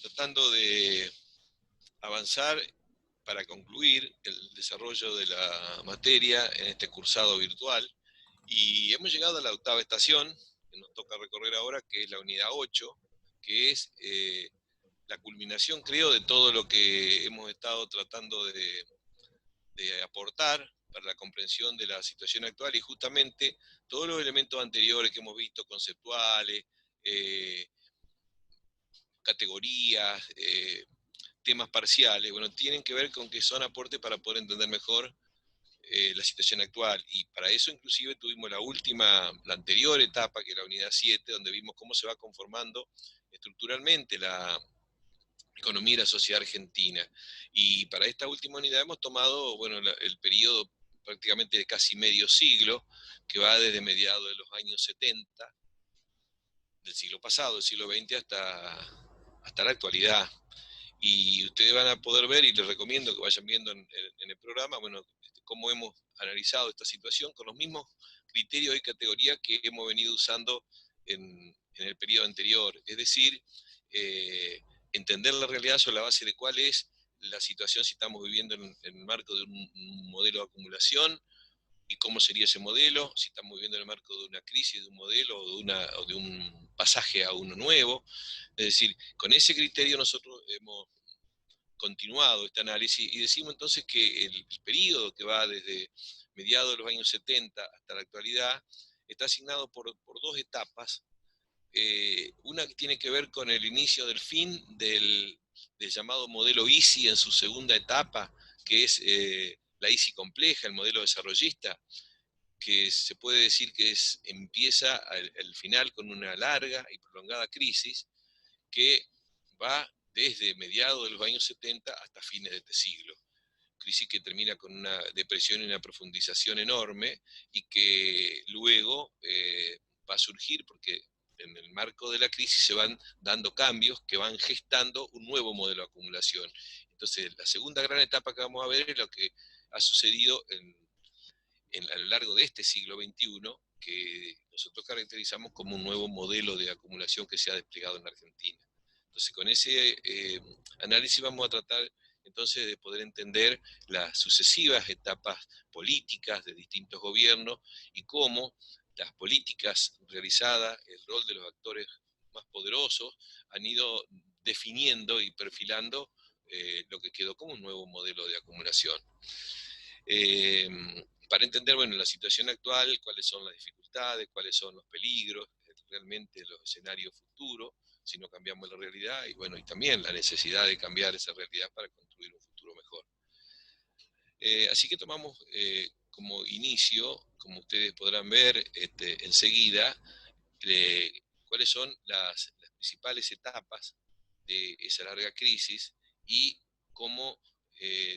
tratando de avanzar para concluir el desarrollo de la materia en este cursado virtual y hemos llegado a la octava estación que nos toca recorrer ahora, que es la unidad 8, que es la culminación, creo, de todo lo que hemos estado tratando de aportar para la comprensión de la situación actual y justamente todos los elementos anteriores que hemos visto, conceptuales, eh, categorías, temas parciales, bueno, tienen que ver con que son aportes para poder entender mejor la situación actual. Y para eso inclusive tuvimos la anterior etapa, que es la unidad 7, donde vimos cómo se va conformando estructuralmente la economía y la sociedad argentina. Y para esta última unidad hemos tomado, bueno, el periodo prácticamente de casi medio siglo, que va desde mediados de los años 70 del siglo pasado, del siglo XX, hasta la actualidad. Y ustedes van a poder ver, y les recomiendo que vayan viendo en el programa, bueno, cómo hemos analizado esta situación con los mismos criterios y categorías que hemos venido usando en el periodo anterior. Es decir, entender la realidad sobre la base de cuál es la situación, si estamos viviendo en el marco de un modelo de acumulación, y cómo sería ese modelo, si estamos viviendo en el marco de una crisis de un modelo o de un pasaje a uno nuevo. Es decir, con ese criterio nosotros hemos continuado este análisis y decimos entonces que el periodo que va desde mediados de los años 70 hasta la actualidad está asignado por dos etapas. Una que tiene que ver con el inicio del fin del llamado modelo ISI en su segunda etapa, que es la ISI compleja, el modelo desarrollista, que se puede decir que empieza al final con una larga y prolongada crisis que va desde mediados de los años 70 hasta fines de este siglo. Crisis que termina con una depresión y una profundización enorme y que luego va a surgir porque en el marco de la crisis se van dando cambios que van gestando un nuevo modelo de acumulación. Entonces, la segunda gran etapa que vamos a ver es lo que ha sucedido a lo largo de este siglo XXI, que nosotros caracterizamos como un nuevo modelo de acumulación que se ha desplegado en la Argentina. Entonces, con ese análisis vamos a tratar entonces de poder entender las sucesivas etapas políticas de distintos gobiernos y cómo las políticas realizadas, el rol de los actores más poderosos, han ido definiendo y perfilando lo que quedó como un nuevo modelo de acumulación. Eh, para entender, bueno, la situación actual, cuáles son las dificultades, cuáles son los peligros, realmente los escenarios futuros, si no cambiamos la realidad, y bueno, y también la necesidad de cambiar esa realidad para construir un futuro mejor. Así que tomamos como inicio, como ustedes podrán ver enseguida, cuáles son las principales etapas de esa larga crisis y cómo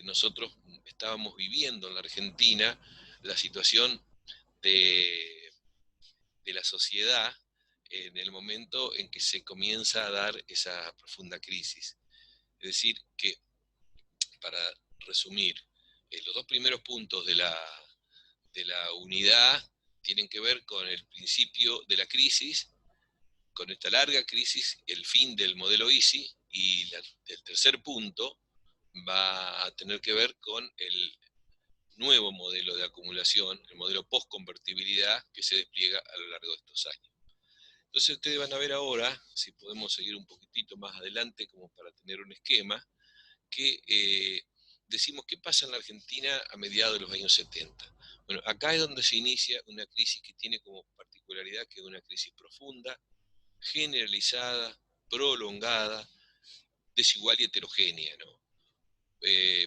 nosotros estábamos viviendo en la Argentina la situación de, de la sociedad en el momento en que se comienza a dar esa profunda crisis. Es decir, que para resumir, los dos primeros puntos de la unidad tienen que ver con el principio de la crisis, con esta larga crisis, el fin del modelo ISI, y el tercer punto va a tener que ver con el nuevo modelo de acumulación, el modelo post-convertibilidad que se despliega a lo largo de estos años. Entonces ustedes van a ver ahora, si podemos seguir un poquitito más adelante como para tener un esquema, que decimos qué pasa en la Argentina a mediados de los años 70. Bueno, acá es donde se inicia una crisis que tiene como particularidad que es una crisis profunda, generalizada, prolongada, desigual y heterogénea, ¿no?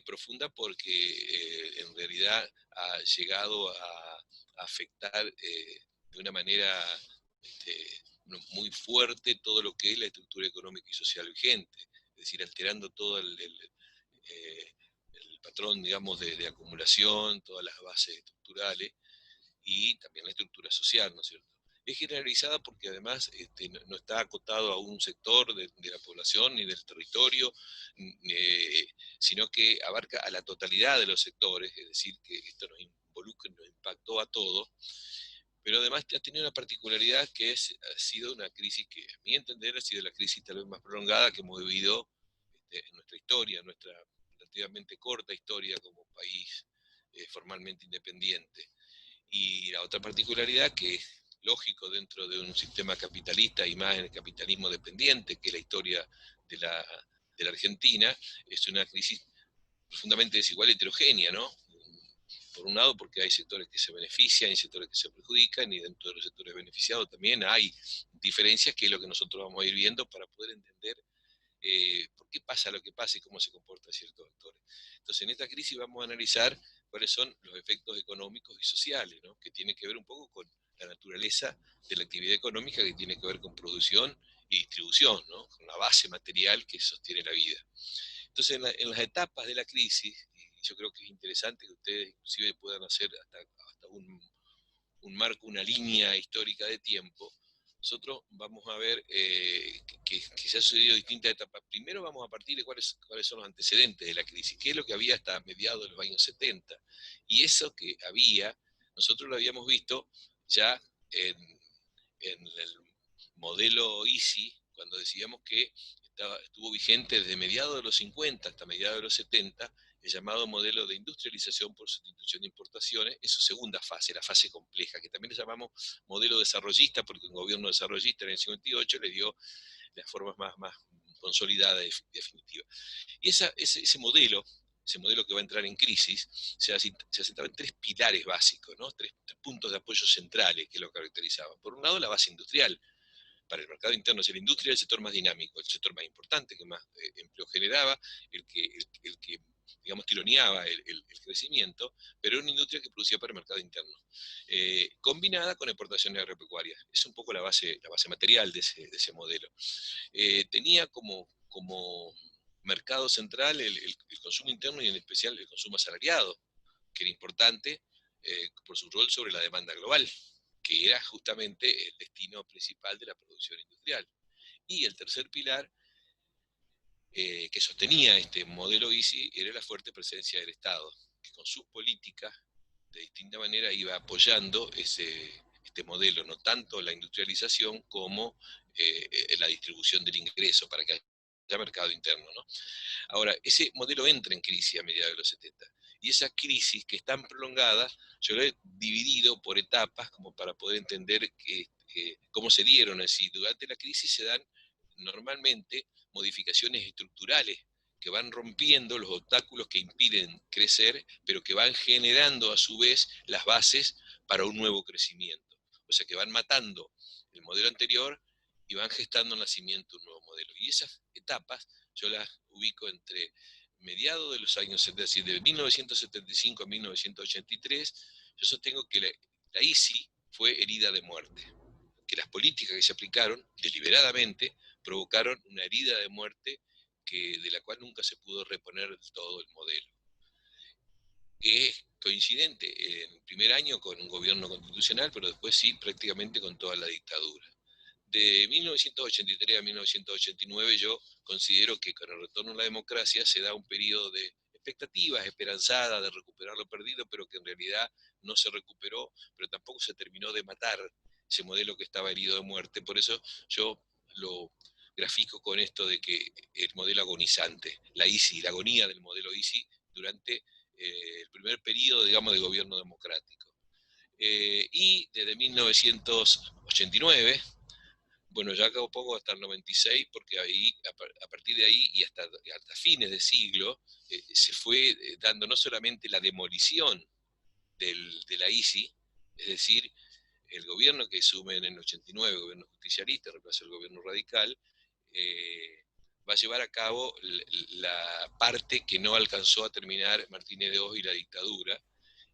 Profunda porque en realidad ha llegado a afectar de una manera muy fuerte todo lo que es la estructura económica y social vigente, es decir, alterando todo el patrón, digamos, de acumulación, todas las bases estructurales y también la estructura social, ¿no es cierto? Es generalizada porque además no está acotado a un sector de la población ni del territorio, sino que abarca a la totalidad de los sectores, es decir, que esto nos involucra, nos impactó a todos, pero además ha tenido una particularidad que ha sido una crisis que, a mi entender, ha sido la crisis tal vez más prolongada que hemos vivido en nuestra historia, en nuestra relativamente corta historia como país formalmente independiente. Y la otra particularidad, que es lógico dentro de un sistema capitalista y más en el capitalismo dependiente, que es la historia de la Argentina, es una crisis profundamente desigual y heterogénea, ¿no? Por un lado, porque hay sectores que se benefician y sectores que se perjudican, y dentro de los sectores beneficiados también hay diferencias, que es lo que nosotros vamos a ir viendo para poder entender por qué pasa lo que pasa y cómo se comportan ciertos actores. Entonces, en esta crisis vamos a analizar cuáles son los efectos económicos y sociales, ¿no? Que tienen que ver un poco con la naturaleza de la actividad económica, que tiene que ver con producción y distribución, ¿no? Con la base material que sostiene la vida. Entonces, en las etapas de la crisis, y yo creo que es interesante que ustedes inclusive puedan hacer hasta un marco, una línea histórica de tiempo, nosotros vamos a ver que se han sucedido distintas etapas. Primero vamos a partir de cuáles son los antecedentes de la crisis, qué es lo que había hasta mediados de los años 70. Y eso que había, nosotros lo habíamos visto ya en el modelo EASY, cuando decíamos que estuvo vigente desde mediados de los 50 hasta mediados de los 70, el llamado modelo de industrialización por sustitución de importaciones, en su segunda fase, la fase compleja, que también le llamamos modelo desarrollista, porque un gobierno desarrollista en el 58 le dio las formas más consolidadas y definitivas. Y ese modelo que va a entrar en crisis, se asentaba en tres pilares básicos, ¿no? Tres puntos de apoyo centrales que lo caracterizaban. Por un lado, la base industrial. Para el mercado interno, es la industria el sector más dinámico, el sector más importante, que más empleo generaba, el que digamos, tironeaba el crecimiento, pero una industria que producía para el mercado interno, combinada con exportaciones agropecuarias. Es un poco la base material de ese modelo. Tenía como mercado central el consumo interno, y en especial el consumo asalariado, que era importante por su rol sobre la demanda global, que era justamente el destino principal de la producción industrial. Y el tercer pilar que sostenía este modelo EASY era la fuerte presencia del Estado, que con sus políticas de distinta manera iba apoyando este modelo, no tanto la industrialización como la distribución del ingreso para que haya mercado interno, ¿no? Ahora, ese modelo entra en crisis a mediados de los 70. Y esa crisis, que es tan prolongada, yo lo he dividido por etapas como para poder entender cómo se dieron. Es decir, durante la crisis se dan normalmente modificaciones estructurales que van rompiendo los obstáculos que impiden crecer, pero que van generando a su vez las bases para un nuevo crecimiento. O sea, que van matando el modelo anterior y van gestando el nacimiento de un nuevo modelo. Y esas etapas yo las ubico entre mediados de los años 70, es decir, de 1975 a 1983, yo sostengo que la ICI fue herida de muerte, que las políticas que se aplicaron deliberadamente provocaron una herida de muerte de la cual nunca se pudo reponer del todo el modelo. Es coincidente en el primer año con un gobierno constitucional, pero después sí prácticamente con toda la dictadura. De 1983 a 1989 yo considero que con el retorno a la democracia se da un periodo de expectativas esperanzadas de recuperar lo perdido, pero que en realidad no se recuperó, pero tampoco se terminó de matar ese modelo que estaba herido de muerte. Por eso yo lo grafico con esto de que el modelo agonizante, la ICI, la agonía del modelo ICI durante el primer periodo, digamos, de gobierno democrático. Y desde 1989, bueno, ya acabó poco hasta el 96, porque ahí, a partir de ahí y hasta fines de siglo, se fue dando no solamente la demolición de la ICI, es decir, el gobierno que asume en el 89, el gobierno justicialista, reemplaza el gobierno radical, va a llevar a cabo la parte que no alcanzó a terminar Martínez de Hoz y la dictadura,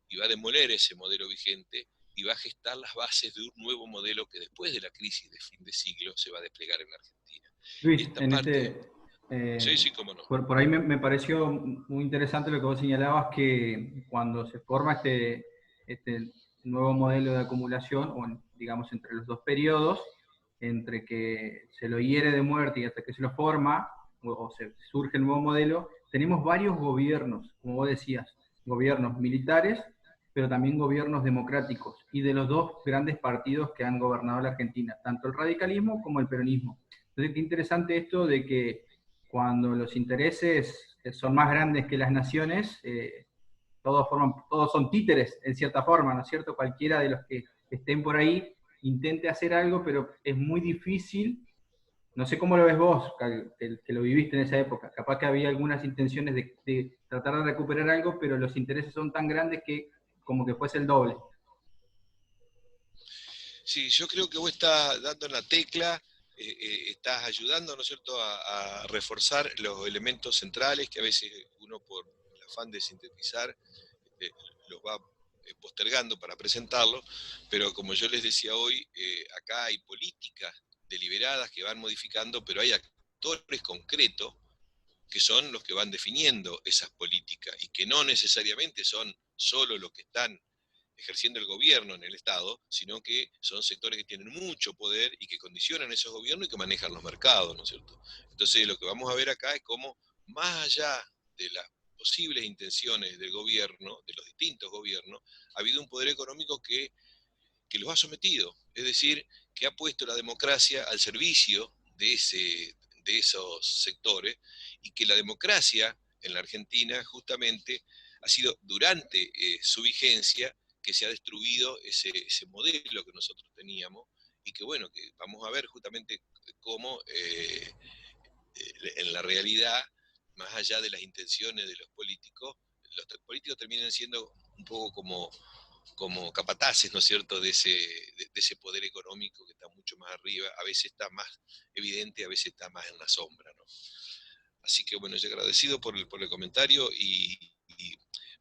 y va a demoler ese modelo vigente y va a gestar las bases de un nuevo modelo que después de la crisis de fin de siglo se va a desplegar en Argentina. Luis, Esta en parte, este, sí, cómo no. por ahí me pareció muy interesante lo que vos señalabas, que cuando se forma este nuevo modelo de acumulación, o digamos entre los dos periodos, entre que se lo hiere de muerte y hasta que se lo forma, o se surge el nuevo modelo, tenemos varios gobiernos, como vos decías, gobiernos militares pero también gobiernos democráticos, y de los dos grandes partidos que han gobernado la Argentina, tanto el radicalismo como el peronismo. Entonces, qué interesante esto de que cuando los intereses son más grandes que las naciones, todos son títeres en cierta forma, ¿no es cierto? Cualquiera de los que estén por ahí intente hacer algo, pero es muy difícil. No sé cómo lo ves vos, que lo viviste en esa época. Capaz que había algunas intenciones de tratar de recuperar algo, pero los intereses son tan grandes que como que fuese el doble. Sí, yo creo que vos estás dando en la tecla, estás ayudando, ¿no es cierto?, a reforzar los elementos centrales que a veces uno por el afán de sintetizar los va postergando para presentarlo, pero como yo les decía hoy, acá hay políticas deliberadas que van modificando, pero hay actores concretos que son los que van definiendo esas políticas y que no necesariamente son solo los que están ejerciendo el gobierno en el Estado, sino que son sectores que tienen mucho poder y que condicionan esos gobiernos y que manejan los mercados, ¿no es cierto? Entonces lo que vamos a ver acá es cómo, más allá de las posibles intenciones del gobierno, de los distintos gobiernos, ha habido un poder económico que los ha sometido, es decir, que ha puesto la democracia al servicio de esos sectores y que la democracia en la Argentina justamente ha sido durante su vigencia que se ha destruido ese modelo que nosotros teníamos y que bueno, que vamos a ver justamente cómo en la realidad, más allá de las intenciones de los políticos terminan siendo un poco como capataces, ¿no es cierto?, de ese poder económico que está mucho más arriba, a veces está más evidente, a veces está más en la sombra, ¿no? Así que bueno, yo agradecido por el comentario y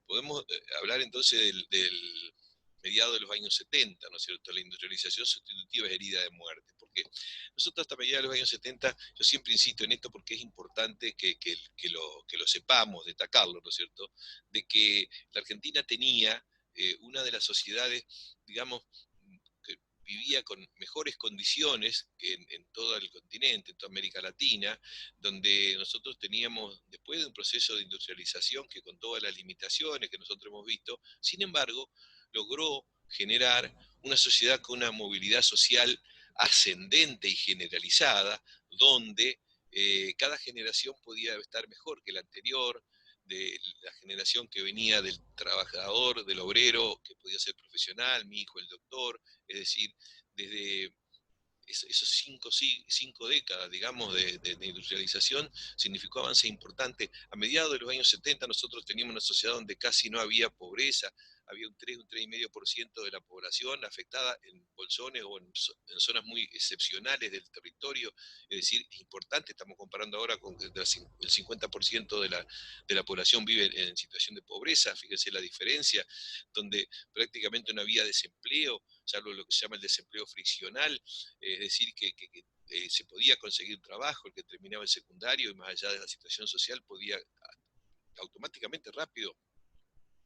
podemos hablar entonces del mediado de los años 70, ¿no es cierto? La industrialización sustitutiva es herida de muerte, porque nosotros hasta mediados de los años 70, yo siempre insisto en esto porque es importante que lo sepamos, destacarlo, ¿no es cierto? De que la Argentina tenía una de las sociedades, digamos, que vivía con mejores condiciones que en todo el continente, en toda América Latina, donde nosotros teníamos, después de un proceso de industrialización que con todas las limitaciones que nosotros hemos visto, sin embargo, logró generar una sociedad con una movilidad social ascendente y generalizada, donde cada generación podía estar mejor que la anterior, de la generación que venía del trabajador, del obrero, que podía ser profesional, mi hijo el doctor, es decir, desde esos cinco décadas, digamos, de industrialización, significó avance importante. A mediados de los años 70 nosotros teníamos una sociedad donde casi no había pobreza, había un 3,5% de la población afectada en bolsones o en zonas muy excepcionales del territorio, es decir, es importante, estamos comparando ahora con que el 50% de la población vive en situación de pobreza, fíjense la diferencia, donde prácticamente no había desempleo, salvo lo que se llama el desempleo friccional, es decir, que se podía conseguir trabajo, el que terminaba el secundario y más allá de la situación social podía automáticamente rápido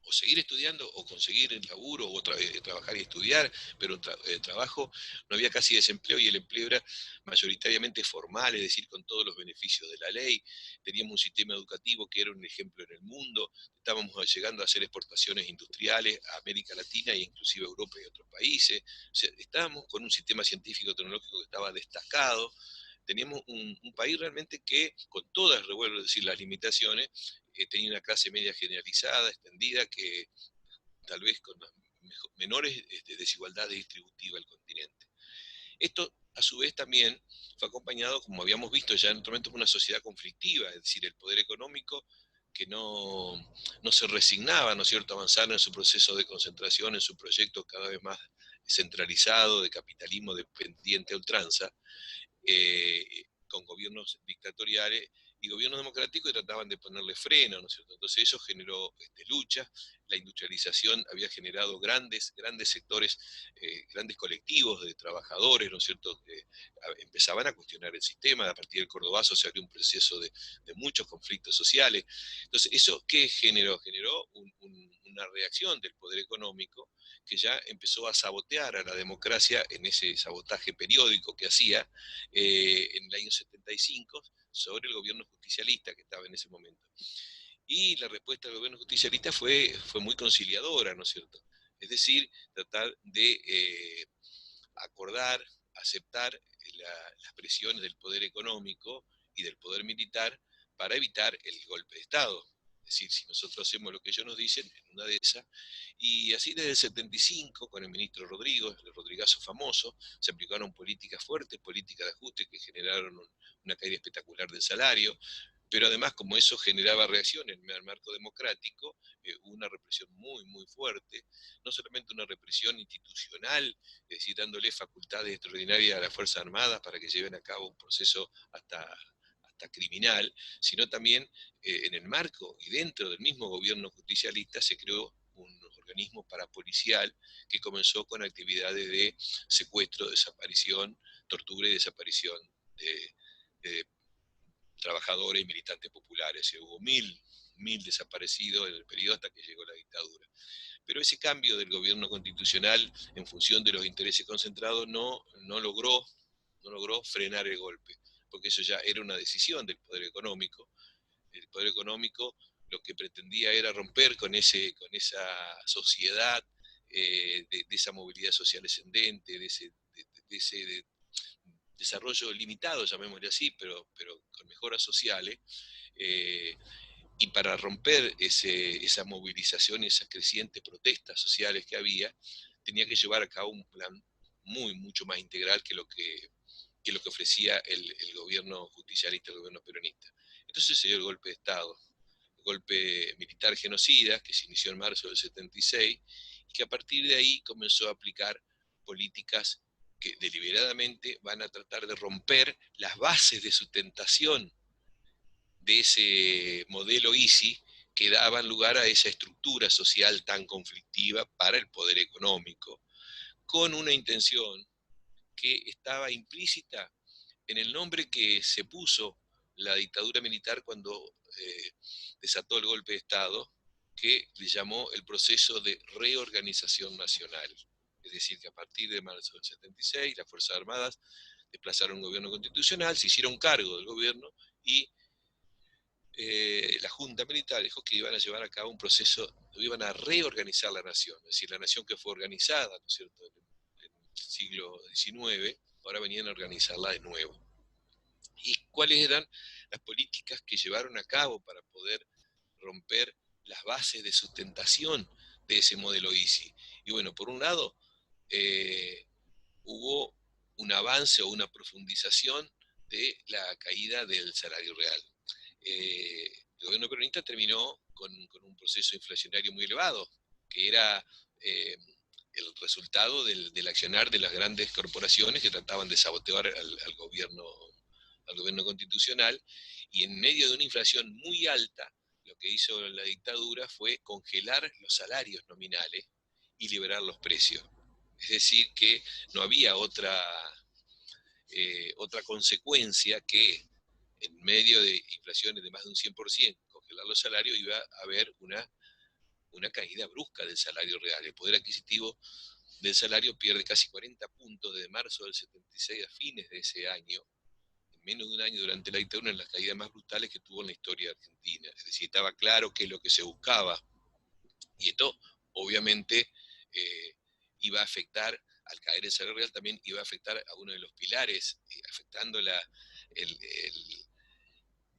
o seguir estudiando o conseguir el laburo o trabajar y estudiar, pero trabajo no había casi desempleo y el empleo era mayoritariamente formal, es decir, con todos los beneficios de la ley. Teníamos un sistema educativo que era un ejemplo en el mundo, estábamos llegando a hacer exportaciones industriales a América Latina e inclusive a Europa y a otros países. O sea, estábamos con un sistema científico-tecnológico que estaba destacado. Teníamos un país realmente que, con todas, revuelvo a decir, las limitaciones, tenía una clase media generalizada, extendida, que tal vez con menores desigualdades distributivas del continente. Esto, a su vez, también fue acompañado, como habíamos visto ya en otro momento, por una sociedad conflictiva, es decir, el poder económico que no se resignaba, ¿no es cierto?, a avanzar en su proceso de concentración, en su proyecto cada vez más centralizado de capitalismo dependiente a ultranza, con gobiernos dictatoriales y gobiernos democráticos que trataban de ponerle freno, ¿no es cierto? Entonces eso generó luchas, la industrialización había generado grandes sectores, grandes colectivos de trabajadores, ¿no es cierto?, que empezaban a cuestionar el sistema, a partir del Cordobazo se abrió un proceso de muchos conflictos sociales. Entonces, ¿eso qué generó? Generó una reacción del poder económico que ya empezó a sabotear a la democracia en ese sabotaje periódico que hacía en el año 75 sobre el gobierno justicialista que estaba en ese momento. Y la respuesta del gobierno justicialista fue muy conciliadora, ¿no es cierto? Es decir, tratar de acordar, aceptar las presiones del poder económico y del poder militar para evitar el golpe de Estado. Es decir, si nosotros hacemos lo que ellos nos dicen, en una de esas, y así desde el 75, con el ministro Rodrigo, el Rodrigazo famoso, se aplicaron políticas fuertes, políticas de ajuste que generaron una caída espectacular del salario, pero además como eso generaba reacción en el marco democrático, hubo una represión muy, muy fuerte, no solamente una represión institucional, es decir, dándole facultades extraordinarias a las Fuerzas Armadas para que lleven a cabo un proceso hasta criminal, sino también en el marco y dentro del mismo gobierno justicialista se creó un organismo parapolicial que comenzó con actividades de secuestro, desaparición, tortura y desaparición de trabajadores y militantes populares. Hubo mil desaparecidos en el periodo hasta que llegó la dictadura. Pero ese cambio del gobierno constitucional en función de los intereses concentrados no logró frenar el golpe, porque eso ya era una decisión del poder económico. El poder económico lo que pretendía era romper con esa sociedad, de esa movilidad social ascendente, de ese desarrollo limitado, llamémosle así, pero con mejoras sociales, eh, y para romper esa movilización y esas crecientes protestas sociales que había, tenía que llevar a cabo un plan mucho más integral que lo que ofrecía el gobierno justicialista, el gobierno peronista. Entonces se dio el golpe de Estado, el golpe militar genocida, que se inició en marzo del 76, y que a partir de ahí comenzó a aplicar políticas que deliberadamente van a tratar de romper las bases de sustentación de ese modelo ISI que daban lugar a esa estructura social tan conflictiva para el poder económico, con una intención que estaba implícita en el nombre que se puso la dictadura militar cuando desató el golpe de Estado, que le llamó el proceso de reorganización nacional. Es decir, que a partir de marzo del 76, las Fuerzas Armadas desplazaron un gobierno constitucional, se hicieron cargo del gobierno y la Junta Militar dijo que iban a llevar a cabo un proceso, iban a reorganizar la nación, es decir, la nación que fue organizada, ¿no es cierto?, en el siglo XIX, ahora venían a organizarla de nuevo. ¿Y cuáles eran las políticas que llevaron a cabo para poder romper las bases de sustentación de ese modelo ISI? Y bueno, por un lado, hubo un avance o una profundización de la caída del salario real. El gobierno peronista terminó con un proceso inflacionario muy elevado, que era el resultado del accionar de las grandes corporaciones que trataban de sabotear al gobierno constitucional, y en medio de una inflación muy alta, lo que hizo la dictadura fue congelar los salarios nominales y liberar los precios. Es decir, que no había otra consecuencia que en medio de inflaciones de más de un 100%, congelar los salarios, iba a haber una caída brusca del salario real. El poder adquisitivo del salario pierde casi 40 puntos desde marzo del 76 a fines de ese año, en menos de un año durante la dictadura, en las caídas más brutales que tuvo en la historia argentina. Es decir, estaba claro que es lo que se buscaba. Y esto, obviamente, iba a afectar, al caer el salario real, también iba a afectar a uno de los pilares, afectando el,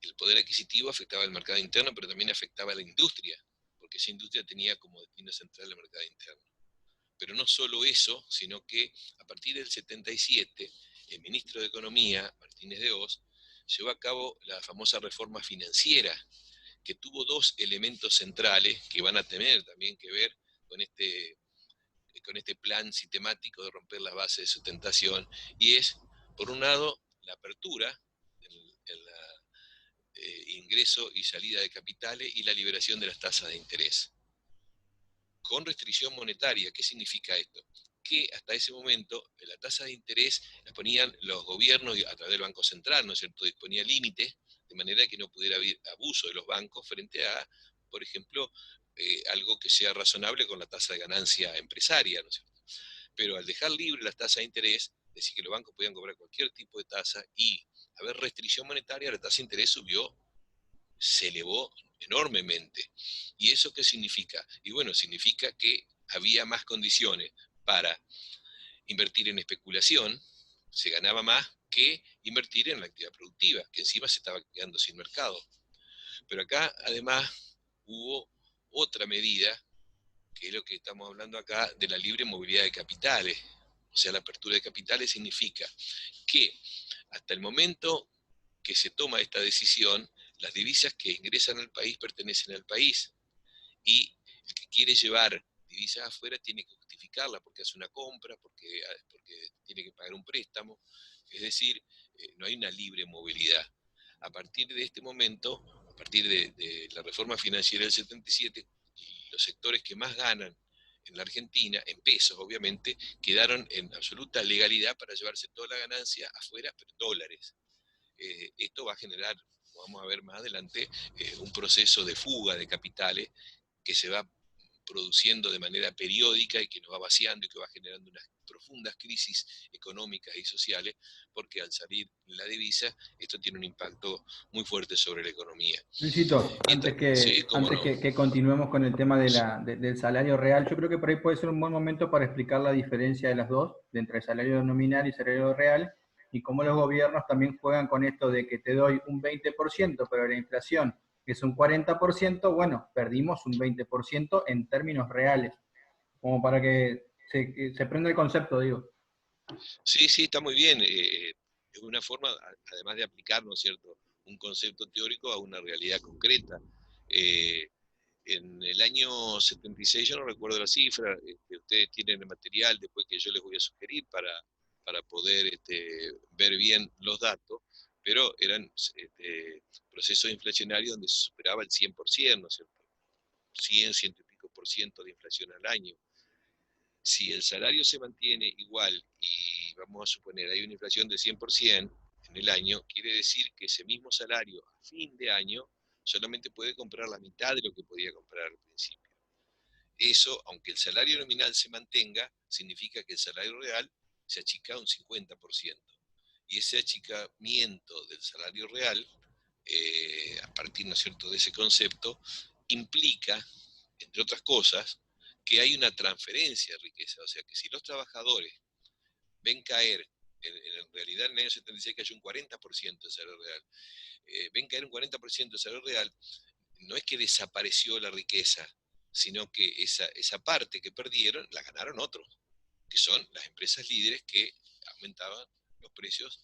el poder adquisitivo, afectaba el mercado interno, pero también afectaba a la industria, porque esa industria tenía como destino central el mercado interno. Pero no solo eso, sino que a partir del 77, el ministro de Economía, Martínez de Hoz, llevó a cabo la famosa reforma financiera, que tuvo dos elementos centrales que van a tener también que ver con este plan sistemático de romper las bases de sustentación, y es, por un lado, la apertura en la ingreso y salida de capitales y la liberación de las tasas de interés, con restricción monetaria. ¿Qué significa esto? Que hasta ese momento la tasa de interés la ponían los gobiernos a través del Banco Central, ¿no es cierto? Disponía límites, de manera que no pudiera haber abuso de los bancos frente a, por ejemplo, algo que sea razonable con la tasa de ganancia empresaria, ¿no es cierto? Pero al dejar libre las tasas de interés, es decir, que los bancos podían cobrar cualquier tipo de tasa y haber restricción monetaria, la tasa de interés se elevó enormemente. ¿Y eso qué significa? Y bueno, significa que había más condiciones para invertir en especulación, se ganaba más que invertir en la actividad productiva, que encima se estaba quedando sin mercado. Pero acá, además, hubo otra medida, que es lo que estamos hablando acá, de la libre movilidad de capitales. O sea, la apertura de capitales significa que hasta el momento que se toma esta decisión, las divisas que ingresan al país pertenecen al país, y el que quiere llevar divisas afuera tiene que justificarla porque hace una compra, porque tiene que pagar un préstamo. Es decir, no hay una libre movilidad. A partir de este momento, a partir de la reforma financiera del 77, los sectores que más ganan en la Argentina, en pesos obviamente, quedaron en absoluta legalidad para llevarse toda la ganancia afuera, pero en dólares. Esto va a generar, vamos a ver más adelante, un proceso de fuga de capitales que se va produciendo de manera periódica y que nos va vaciando y que va generando unas profundas crisis económicas y sociales, porque al salir la divisa, esto tiene un impacto muy fuerte sobre la economía. Luisito, Sí, cómo antes no. que continuemos con el tema del salario real, yo creo que por ahí puede ser un buen momento para explicar la diferencia de las dos, de entre salario nominal y salario real, y cómo los gobiernos también juegan con esto de que te doy un 20%, pero la inflación es un 40%, bueno, perdimos un 20% en términos reales, como para que se prenda el concepto, digo. Sí, sí, está muy bien. Es una forma, además de aplicar, ¿no es cierto?, un concepto teórico a una realidad concreta. Eh, en el año 76, yo no recuerdo la cifra, que ustedes tienen el material después que yo les voy a sugerir para poder ver bien los datos, pero eran procesos inflacionarios donde se superaba el 100%, ¿no es cierto? 100, ciento y pico por ciento de inflación al año. Si el salario se mantiene igual y vamos a suponer hay una inflación de 100% en el año, quiere decir que ese mismo salario a fin de año solamente puede comprar la mitad de lo que podía comprar al principio. Eso, aunque el salario nominal se mantenga, significa que el salario real se achica un 50%. Y ese achicamiento del salario real, a partir, ¿no es cierto?, de ese concepto, implica, entre otras cosas, que hay una transferencia de riqueza. O sea, que si los trabajadores ven caer, en realidad en el año 76 cayó un 40% del salario real, ven caer un 40% del salario real, no es que desapareció la riqueza, sino que esa parte que perdieron la ganaron otros, que son las empresas líderes que aumentaban los precios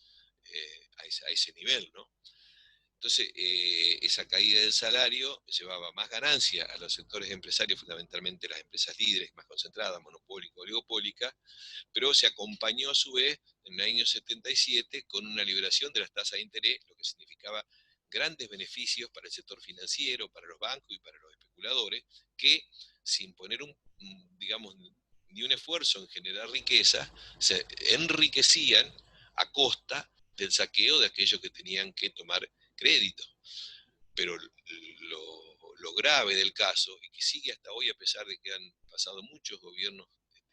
a ese nivel, ¿no? Entonces, esa caída del salario llevaba más ganancia a los sectores empresarios, fundamentalmente las empresas líderes más concentradas, monopólicas, oligopólicas, pero se acompañó a su vez en el año 77 con una liberación de las tasas de interés, lo que significaba grandes beneficios para el sector financiero, para los bancos y para los especuladores, que sin poner digamos, ni un esfuerzo en generar riqueza, se enriquecían a costa del saqueo de aquellos que tenían que tomar crédito. Pero lo grave del caso, y que sigue hasta hoy a pesar de que han pasado muchos gobiernos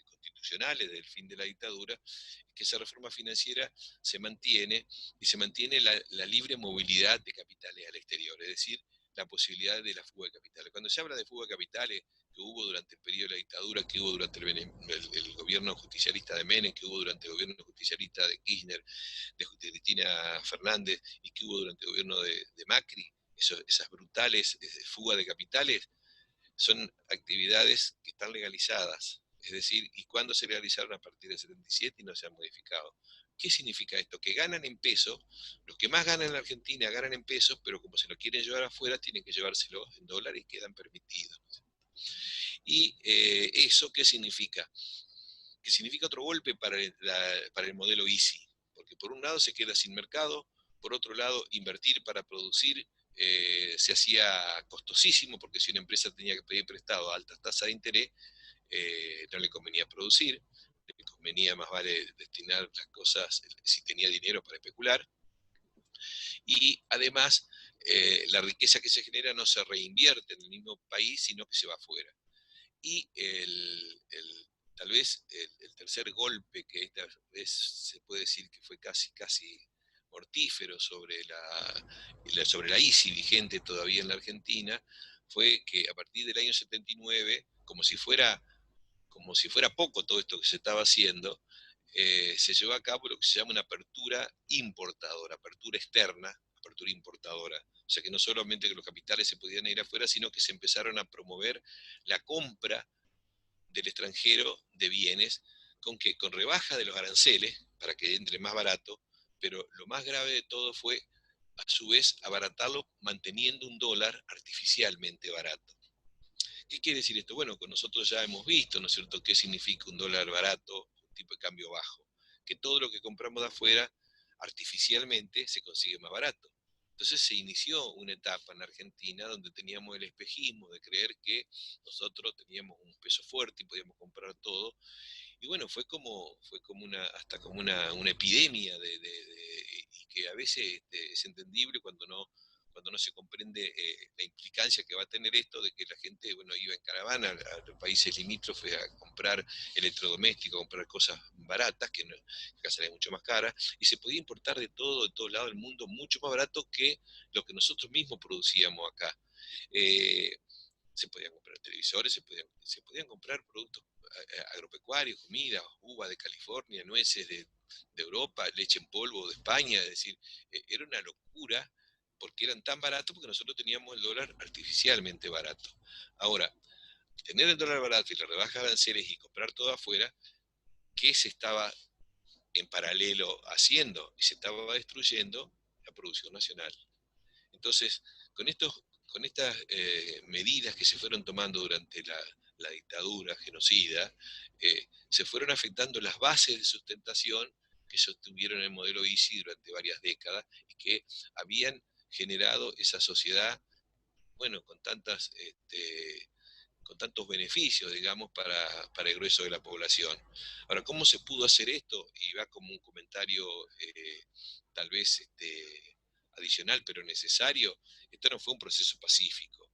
constitucionales del fin de la dictadura, es que esa reforma financiera se mantiene, y se mantiene la libre movilidad de capitales al exterior, es decir, la posibilidad de la fuga de capitales. Cuando se habla de fuga de capitales, que hubo durante el periodo de la dictadura, que hubo durante el gobierno justicialista de Menem, que hubo durante el gobierno justicialista de Kirchner, de Cristina Fernández, y que hubo durante el gobierno de Macri, esas brutales fugas de capitales, son actividades que están legalizadas. Es decir, ¿y cuándo se legalizaron? A partir del 77 y no se han modificado. ¿Qué significa esto? Que ganan en pesos, los que más ganan en la Argentina ganan en pesos, pero como se lo quieren llevar afuera, tienen que llevárselo en dólares y quedan permitidos. ¿Y eso qué significa? Que significa otro golpe para el modelo easy, porque por un lado se queda sin mercado, por otro lado invertir para producir se hacía costosísimo, porque si una empresa tenía que pedir prestado a altas tasas de interés, no le convenía producir, le convenía más vale destinar las cosas, si tenía dinero para especular, y además la riqueza que se genera no se reinvierte en el mismo país, sino que se va afuera. Y tal vez el tercer golpe, que esta vez se puede decir que fue casi mortífero sobre sobre la ICI vigente todavía en la Argentina, fue que a partir del año 79, como si fuera como si fuera poco todo esto que se estaba haciendo, se llevó a cabo lo que se llama una apertura importadora, apertura externa, apertura importadora. O sea que no solamente que los capitales se podían ir afuera, sino que se empezaron a promover la compra del extranjero de bienes, ¿con qué? Con rebaja de los aranceles, para que entre más barato, pero lo más grave de todo fue, a su vez, abaratarlo manteniendo un dólar artificialmente barato. ¿Qué quiere decir esto? Bueno, con nosotros ya hemos visto, ¿no es cierto?, qué significa un dólar barato, un tipo de cambio bajo. Que todo lo que compramos de afuera, artificialmente, se consigue más barato. Entonces se inició una etapa en la Argentina donde teníamos el espejismo de creer que nosotros teníamos un peso fuerte y podíamos comprar todo. Y bueno, fue como hasta como una epidemia y que a veces es entendible cuando no se comprende la implicancia que va a tener esto de que la gente, bueno, iba en caravana a los países limítrofes a comprar electrodomésticos, a comprar cosas baratas, que acá salían mucho más caras, y se podía importar de todos lados del mundo, mucho más barato que lo que nosotros mismos producíamos acá. Eh, Se podían comprar televisores, se podían comprar productos agropecuarios, comida, uva de California, nueces de Europa, leche en polvo de España, es decir, era una locura porque eran tan baratos porque nosotros teníamos el dólar artificialmente barato. Ahora, tener el dólar barato y la rebaja de aranceles y comprar todo afuera, ¿qué se estaba en paralelo haciendo? Y se estaba destruyendo la producción nacional. Entonces, con estas medidas que se fueron tomando durante la dictadura genocida, se fueron afectando las bases de sustentación que sostuvieron el modelo ISI durante varias décadas y que habían generado esa sociedad, bueno, con tantos beneficios, digamos, para el grueso de la población. Ahora, ¿cómo se pudo hacer esto? Y va como un comentario tal vez adicional, pero necesario. Esto no fue un proceso pacífico,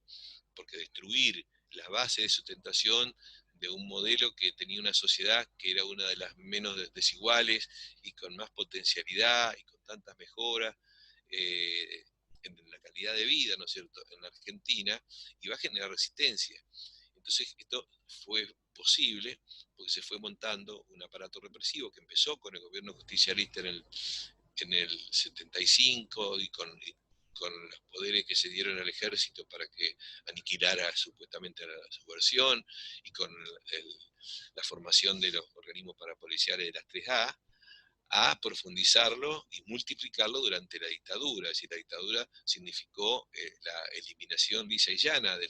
porque destruir las bases de sustentación de un modelo que tenía una sociedad que era una de las menos desiguales y con más potencialidad y con tantas mejoras en la calidad de vida, ¿no es cierto?, en la Argentina, iba a generar resistencia. Entonces, esto fue posible porque se fue montando un aparato represivo que empezó con el gobierno justicialista en el 75 con los poderes que se dieron al ejército para que aniquilara supuestamente a la subversión y con la formación de los organismos parapoliciales de las 3A, a profundizarlo y multiplicarlo durante la dictadura. Es decir, la dictadura significó la eliminación lisa y llana de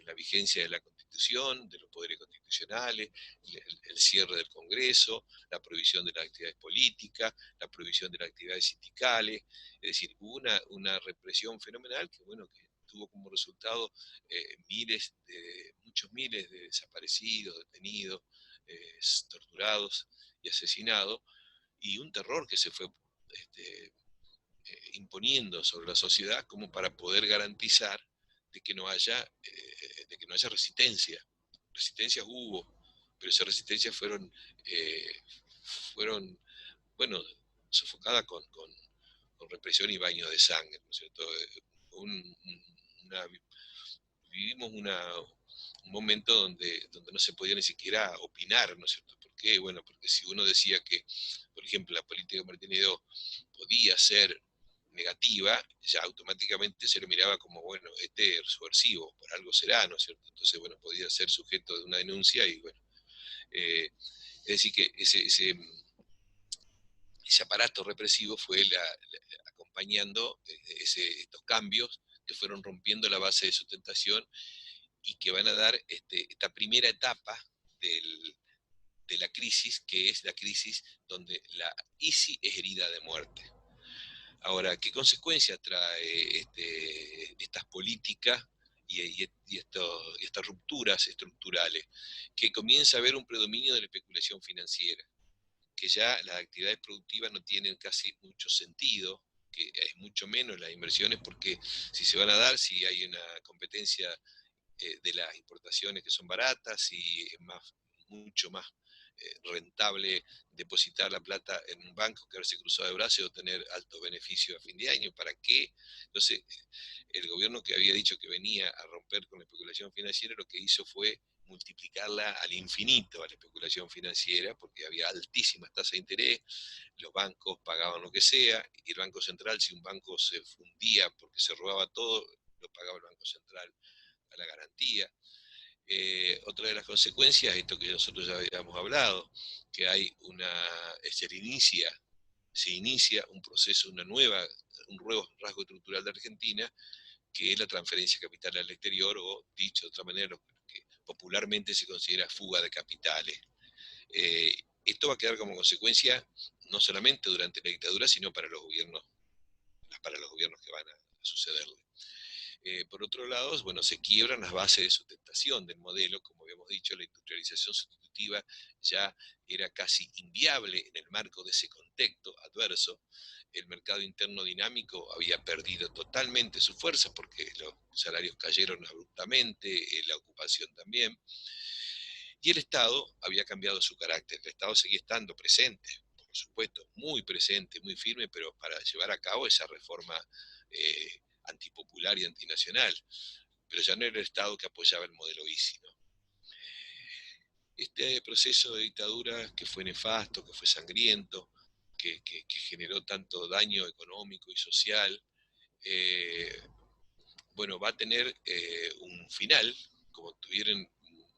la vigencia de la Constitución, de los poderes constitucionales, el cierre del Congreso, la prohibición de las actividades políticas, la prohibición de las actividades sindicales. Es decir, hubo una represión fenomenal que, bueno, que tuvo como resultado muchos miles de desaparecidos, detenidos, torturados y asesinados, y un terror que se fue imponiendo sobre la sociedad como para poder garantizar de que no haya resistencia. Resistencias hubo, pero esas resistencias fueron bueno, sofocadas con represión y baño de sangre, ¿no es cierto? Un, una, Vivimos un momento donde no se podía ni siquiera opinar, ¿no es cierto? ¿Por qué? Bueno, porque si uno decía que, por ejemplo, la política de Martínez Hido podía ser negativa, ya automáticamente se lo miraba como, bueno, este es subversivo, por algo será, ¿no es cierto? Entonces, bueno, podía ser sujeto de una denuncia y, bueno, es decir, que ese aparato represivo fue acompañando estos cambios que fueron rompiendo la base de sustentación y que van a dar esta primera etapa de la crisis, que es la crisis donde la ISI es herida de muerte. Ahora, ¿qué consecuencias trae estas políticas y estas rupturas estructurales? Que comienza a haber un predominio de la especulación financiera, que ya las actividades productivas no tienen casi mucho sentido, que es mucho menos las inversiones, porque si se van a dar, si hay una competencia de las importaciones que son baratas y mucho más rentable depositar la plata en un banco, quedarse cruzado de brazos y obtener alto beneficio a fin de año. ¿Para qué? Entonces, el gobierno que había dicho que venía a romper con la especulación financiera, lo que hizo fue multiplicarla al infinito a la especulación financiera, porque había altísimas tasas de interés, los bancos pagaban lo que sea, y el Banco Central, si un banco se fundía porque se robaba todo, lo pagaba el Banco Central a la garantía. Otra de las consecuencias, esto que nosotros ya habíamos hablado, que hay se inicia un proceso, un nuevo rasgo estructural de Argentina, que es la transferencia de capital al exterior, o dicho de otra manera, lo que popularmente se considera fuga de capitales. Esto va a quedar como consecuencia no solamente durante la dictadura, sino para los gobiernos que van a sucederle. Por otro lado, bueno, se quiebran las bases de sustentación del modelo, como habíamos dicho, la industrialización sustitutiva ya era casi inviable en el marco de ese contexto adverso. El mercado interno dinámico había perdido totalmente su fuerza porque los salarios cayeron abruptamente, la ocupación también, y el Estado había cambiado su carácter. El Estado seguía estando presente, por supuesto, muy presente, muy firme, pero para llevar a cabo esa reforma antipopular y antinacional, pero ya no era el Estado que apoyaba el modelo ISI, ¿no? Este proceso de dictadura que fue nefasto, que fue sangriento, que generó tanto daño económico y social, eh, bueno, va a tener un final, como tuvieron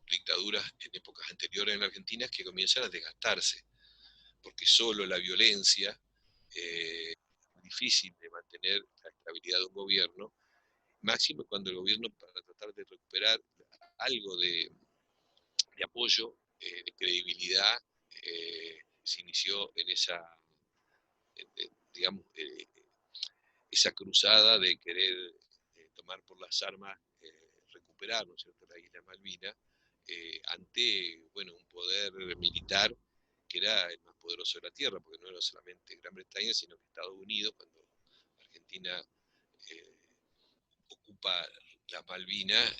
dictaduras en épocas anteriores en la Argentina, que comienzan a desgastarse, porque solo la violencia es difícil de mantener la estabilidad de un gobierno, máximo cuando el gobierno, para tratar de recuperar algo de apoyo, de credibilidad, se inició en esa, digamos, esa cruzada de querer tomar por las armas, recuperar, ¿no es cierto?, la isla Malvinas, ante, bueno, un poder militar que era el más poderoso de la Tierra, porque no era solamente Gran Bretaña, sino que Estados Unidos, cuando Argentina eh, ocupa las Malvinas,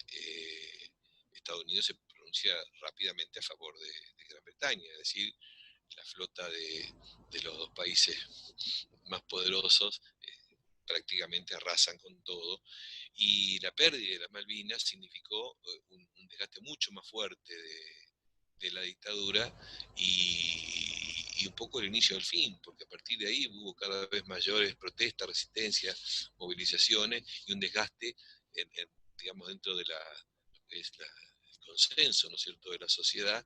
Estados Unidos se pronuncia rápidamente a favor de Gran Bretaña, es decir, la flota de los dos países más poderosos prácticamente arrasan con todo, y la pérdida de las Malvinas significó un desgaste mucho más fuerte de la dictadura y un poco el inicio del fin, porque a partir de ahí hubo cada vez mayores protestas, resistencias, movilizaciones y un desgaste, digamos, dentro de el consenso, ¿no es cierto?, de la sociedad,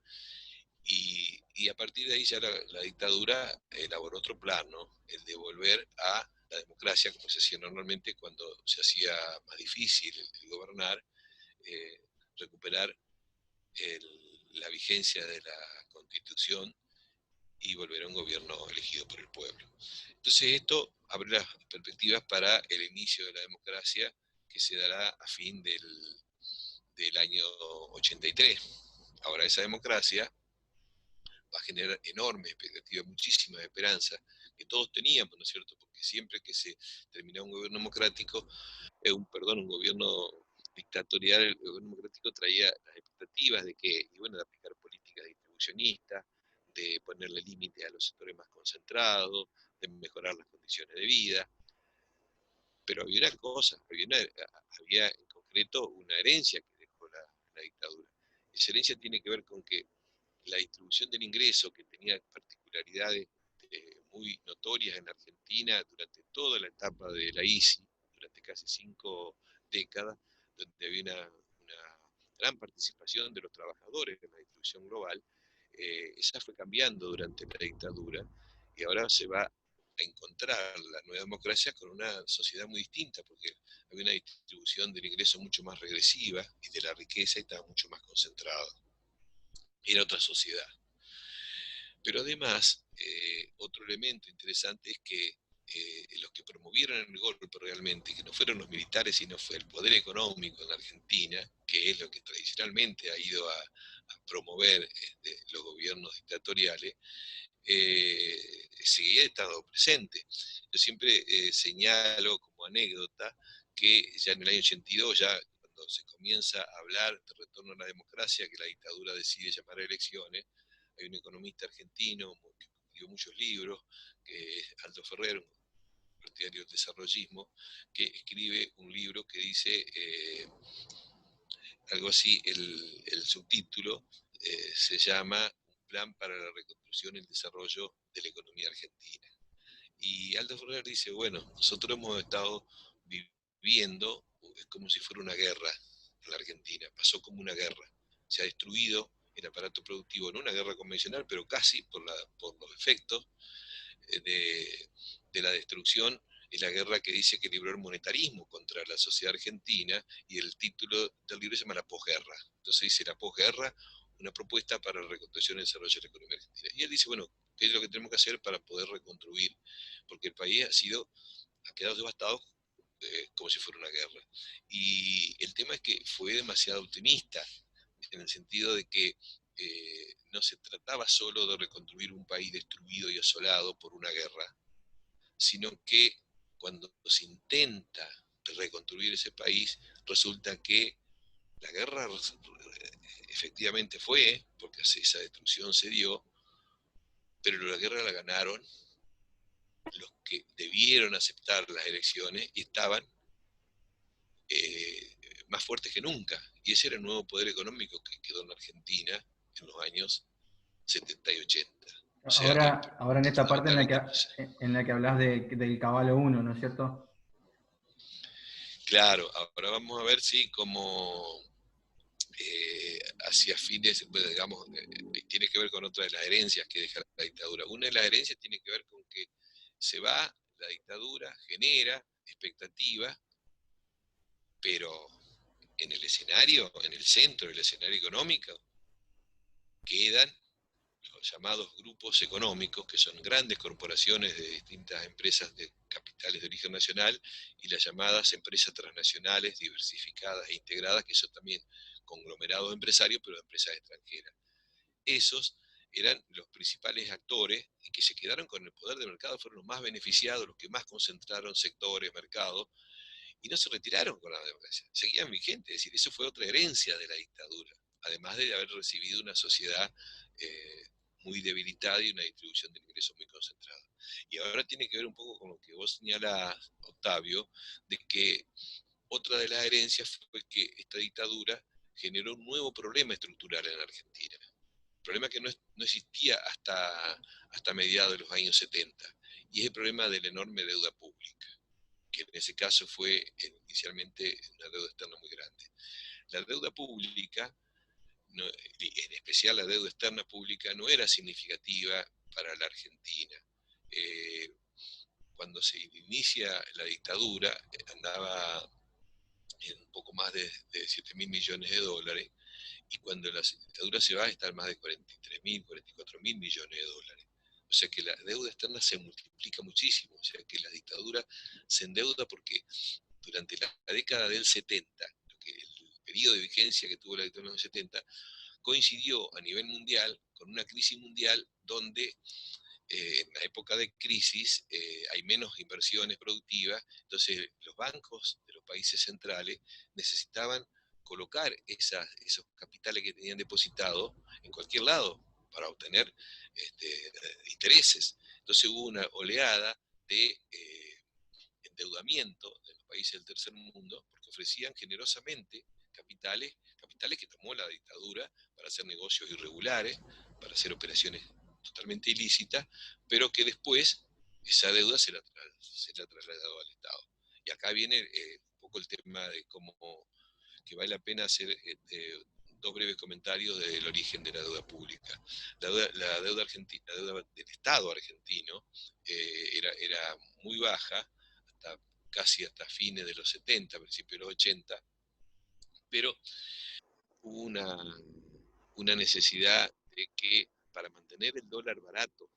y a partir de ahí ya la dictadura elaboró otro plan, ¿no? El de volver a la democracia, como se hacía normalmente cuando se hacía más difícil el gobernar, eh, recuperar la vigencia de la Constitución y volver a un gobierno elegido por el pueblo. Entonces esto abre las perspectivas para el inicio de la democracia, que se dará a fin del año 83. Ahora, esa democracia va a generar enormes expectativas, muchísimas esperanzas que todos teníamos, ¿no es cierto? Porque siempre que se terminaba un gobierno democrático, un gobierno dictatorial, el gobierno democrático traía las expectativas de que, y bueno, de aplicar políticas distribucionistas, de ponerle límite a los sectores más concentrados, de mejorar las condiciones de vida. Pero había una cosa, había en concreto una herencia que dejó la dictadura. Esa herencia tiene que ver con que la distribución del ingreso, que tenía particularidades muy notorias en Argentina durante toda la etapa de la ISI, durante casi 5 décadas, donde había una gran participación de los trabajadores en la distribución global, esa fue cambiando durante la dictadura y ahora se va a encontrar la nueva democracia con una sociedad muy distinta, porque había una distribución del ingreso mucho más regresiva y de la riqueza y estaba mucho más concentrada. Era otra sociedad. Pero además, otro elemento interesante es que los que promovieron el golpe realmente, que no fueron los militares, sino fue el poder económico en Argentina, que es lo que tradicionalmente ha ido a promover los gobiernos dictatoriales, seguía estando presente. Yo siempre señalo como anécdota que ya en el año 82, ya cuando se comienza a hablar de retorno a la democracia, que la dictadura decide llamar a elecciones, Hay un economista argentino que escribió muchos libros, que es Aldo Ferrer, un partidario del desarrollismo, que escribe un libro que dice algo así, el subtítulo se llama Un plan para la reconstrucción y el desarrollo de la economía argentina. Y Aldo Ferrer dice, bueno, nosotros hemos estado viviendo, es como si fuera una guerra en la Argentina, pasó como una guerra, se ha destruido el aparato productivo, no una guerra convencional, pero casi por los efectos de la destrucción, es la guerra que dice que libró el monetarismo contra la sociedad argentina, y el título del libro se llama La posguerra. Entonces dice La posguerra, una propuesta para la reconstrucción y desarrollo de la economía argentina. Y él dice, bueno, ¿qué es lo que tenemos que hacer para poder reconstruir? Porque el país ha quedado devastado como si fuera una guerra. Y el tema es que fue demasiado optimista, en el sentido de que no se trataba solo de reconstruir un país destruido y asolado por una guerra, sino que cuando se intenta reconstruir ese país, resulta que la guerra efectivamente fue, porque esa destrucción se dio, pero la guerra la ganaron los que debieron aceptar las elecciones y estaban eh, más fuertes que nunca. Y ese era el nuevo poder económico que quedó en Argentina en los años 70 y 80. O sea que Ahora en esta parte fundamentalmente... en la que hablas del caballo uno, ¿no es cierto? Claro, ahora vamos a ver si como hacia fines, pues, digamos, tiene que ver con otra de las herencias que deja la dictadura. Una de las herencias tiene que ver con que se va la dictadura, genera expectativa, pero en el escenario, en el centro del escenario económico, quedan los llamados grupos económicos, que son grandes corporaciones de distintas empresas de capitales de origen nacional, y las llamadas empresas transnacionales diversificadas e integradas, que son también conglomerados empresarios, pero de empresas extranjeras. Esos eran los principales actores y que se quedaron con el poder de mercado, fueron los más beneficiados, los que más concentraron sectores, mercados, y no se retiraron con la democracia, seguían vigentes. Es decir, eso fue otra herencia de la dictadura, además de haber recibido una sociedad muy debilitada y una distribución de ingresos muy concentrada. Y ahora tiene que ver un poco con lo que vos señalás, Octavio, de que otra de las herencias fue que esta dictadura generó un nuevo problema estructural en Argentina. Problema que no existía hasta mediados de los años 70, y es el problema de la enorme deuda pública, que en ese caso fue inicialmente una deuda externa muy grande. La deuda pública, no, en especial la deuda externa pública, no era significativa para la Argentina. Eh, Cuando se inicia la dictadura, andaba en un poco más de 7 mil millones de dólares, y cuando la dictadura se va está en más de 43 mil, 44 mil millones de dólares. O sea que la deuda externa se multiplica muchísimo, o sea que la dictadura se endeuda porque durante la década del 70, el periodo de vigencia que tuvo la dictadura en los 70, coincidió a nivel mundial con una crisis mundial donde en la época de crisis hay menos inversiones productivas, entonces los bancos de los países centrales necesitaban colocar esos capitales que tenían depositados en cualquier lado para obtener intereses. Entonces hubo una oleada de endeudamiento de los países del tercer mundo porque ofrecían generosamente capitales que tomó la dictadura para hacer negocios irregulares, para hacer operaciones totalmente ilícitas, pero que después esa deuda se la trasladó al Estado. Y acá viene un poco el tema de cómo que vale la pena hacer dos breves comentarios del origen de la deuda pública. La deuda argentina, la deuda del Estado argentino era muy baja, casi hasta fines de los 70, principios de los 80, pero hubo una necesidad de que para mantener el dólar barato,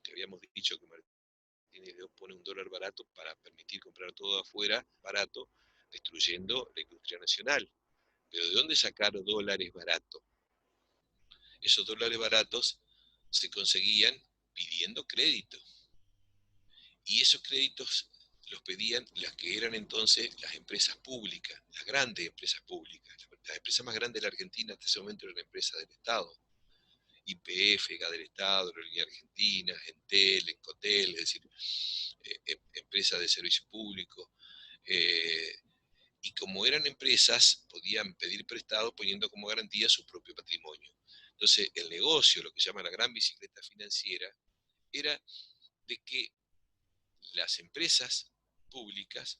que habíamos dicho que Martínez de Oz pone un dólar barato para permitir comprar todo afuera barato, destruyendo la industria nacional. Pero ¿de dónde sacar dólares baratos? Esos dólares baratos se conseguían pidiendo crédito. Y esos créditos los pedían las que eran entonces las empresas públicas, las grandes empresas públicas. Las empresas más grandes de la Argentina hasta ese momento eran empresas del Estado. YPF, Gas del Estado, Aerolínea Argentina, Entel, Encotel, es decir, empresas de servicio público. Y como eran empresas, podían pedir prestado poniendo como garantía su propio patrimonio. Entonces, el negocio, lo que se llama la gran bicicleta financiera, era de que las empresas públicas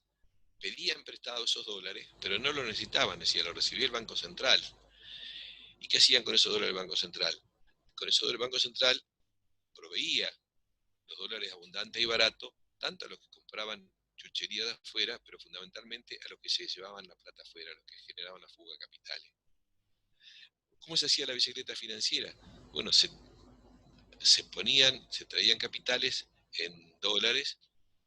pedían prestado esos dólares, pero no lo necesitaban, decía, lo recibía el Banco Central. ¿Y qué hacían con esos dólares el Banco Central? Con esos dólares el Banco Central proveía los dólares abundantes y baratos, tanto a los que compraban chuchería de afuera, pero fundamentalmente a los que se llevaban la plata afuera, a los que generaban la fuga de capitales. ¿Cómo se hacía la bicicleta financiera? Bueno, se traían capitales en dólares,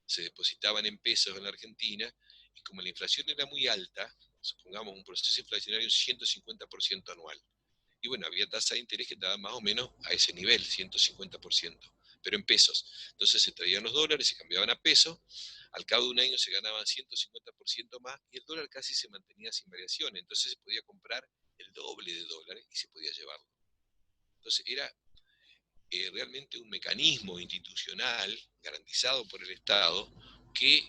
se depositaban en pesos en la Argentina, y como la inflación era muy alta, supongamos un proceso inflacionario un 150% anual, y bueno, había tasa de interés que estaba más o menos a ese nivel, 150%, pero en pesos. Entonces se traían los dólares, se cambiaban a pesos, al cabo de un año se ganaban 150% más y el dólar casi se mantenía sin variaciones, entonces se podía comprar el doble de dólares y se podía llevarlo. Entonces era realmente un mecanismo institucional garantizado por el Estado que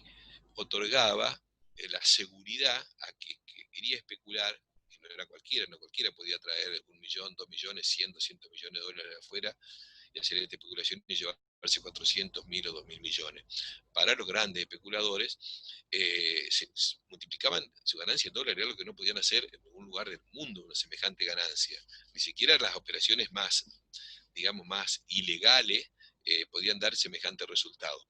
otorgaba la seguridad a que quería especular, que no era cualquiera, no cualquiera podía traer 1.000.000, 2.000.000, 100, 200 millones de dólares de afuera y hacer esta especulación y llevarse 400.000 o 2.000 millones. Para los grandes especuladores, se multiplicaban su ganancia en dólares, era lo que no podían hacer en ningún lugar del mundo, una semejante ganancia. Ni siquiera las operaciones más, digamos, más ilegales podían dar semejante resultado.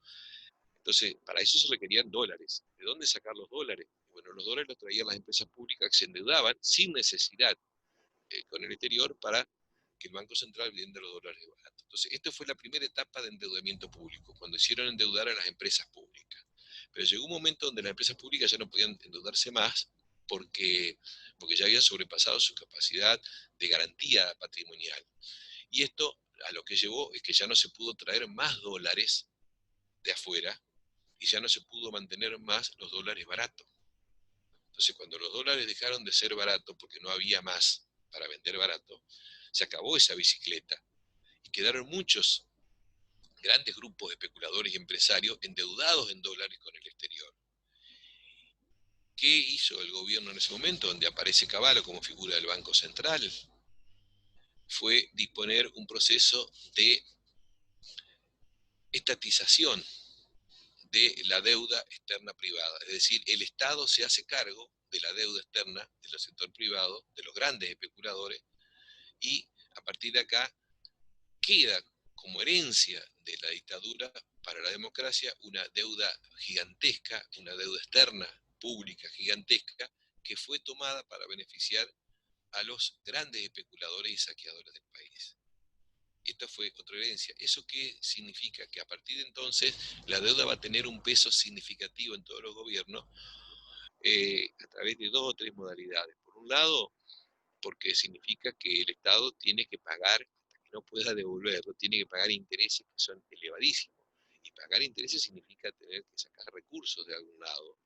Entonces, para eso se requerían dólares. ¿De dónde sacar los dólares? Bueno, los dólares los traían las empresas públicas que se endeudaban sin necesidad con el exterior para que el Banco Central venda los dólares baratos. Entonces, esta fue la primera etapa de endeudamiento público, cuando hicieron endeudar a las empresas públicas. Pero llegó un momento donde las empresas públicas ya no podían endeudarse más porque ya habían sobrepasado su capacidad de garantía patrimonial. Y esto a lo que llevó es que ya no se pudo traer más dólares de afuera y ya no se pudo mantener más los dólares baratos. Entonces, cuando los dólares dejaron de ser baratos porque no había más para vender barato, se acabó esa bicicleta y quedaron muchos grandes grupos de especuladores y empresarios endeudados en dólares con el exterior. ¿Qué hizo el gobierno en ese momento, donde aparece Cavallo como figura del Banco Central? Fue disponer un proceso de estatización de la deuda externa privada. Es decir, el Estado se hace cargo de la deuda externa del sector privado, de los grandes especuladores, y a partir de acá queda como herencia de la dictadura para la democracia una deuda gigantesca, una deuda externa, pública, gigantesca, que fue tomada para beneficiar a los grandes especuladores y saqueadores del país. Esta fue otra herencia. ¿Eso qué significa? Que a partir de entonces la deuda va a tener un peso significativo en todos los gobiernos a través de dos o tres modalidades. Por un lado, porque significa que el Estado tiene que pagar, hasta que no pueda devolverlo, tiene que pagar intereses que son elevadísimos. Y pagar intereses significa tener que sacar recursos de algún lado.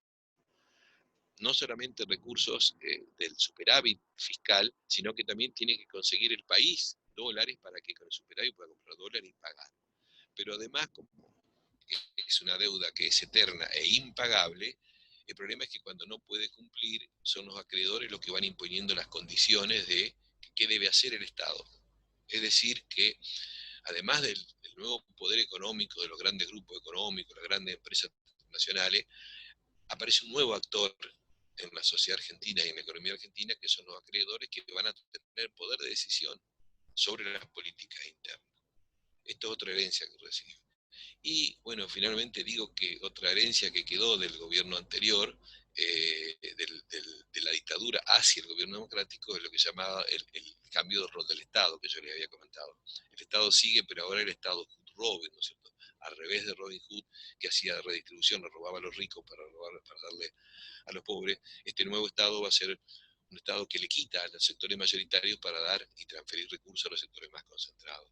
No solamente recursos del superávit fiscal, sino que también tiene que conseguir el país dólares para que con el superávit pueda comprar dólares y pagar. Pero además, como es una deuda que es eterna e impagable, el problema es que cuando no puede cumplir, son los acreedores los que van imponiendo las condiciones de qué debe hacer el Estado. Es decir, que además del nuevo poder económico de los grandes grupos económicos, las grandes empresas nacionales, aparece un nuevo actor en la sociedad argentina y en la economía argentina, que son los acreedores que van a tener poder de decisión sobre las políticas internas. Esto es otra herencia que recibe. Y bueno, finalmente digo que otra herencia que quedó del gobierno anterior, de la dictadura hacia el gobierno democrático, es lo que llamaba el cambio de rol del Estado, que yo les había comentado. El Estado sigue, pero ahora el Estado Hood-Robin, ¿no es cierto? Al revés de Robin Hood, que hacía redistribución, le robaba a los ricos para darle a los pobres. Este nuevo Estado va a ser un Estado que le quita a los sectores mayoritarios para dar y transferir recursos a los sectores más concentrados.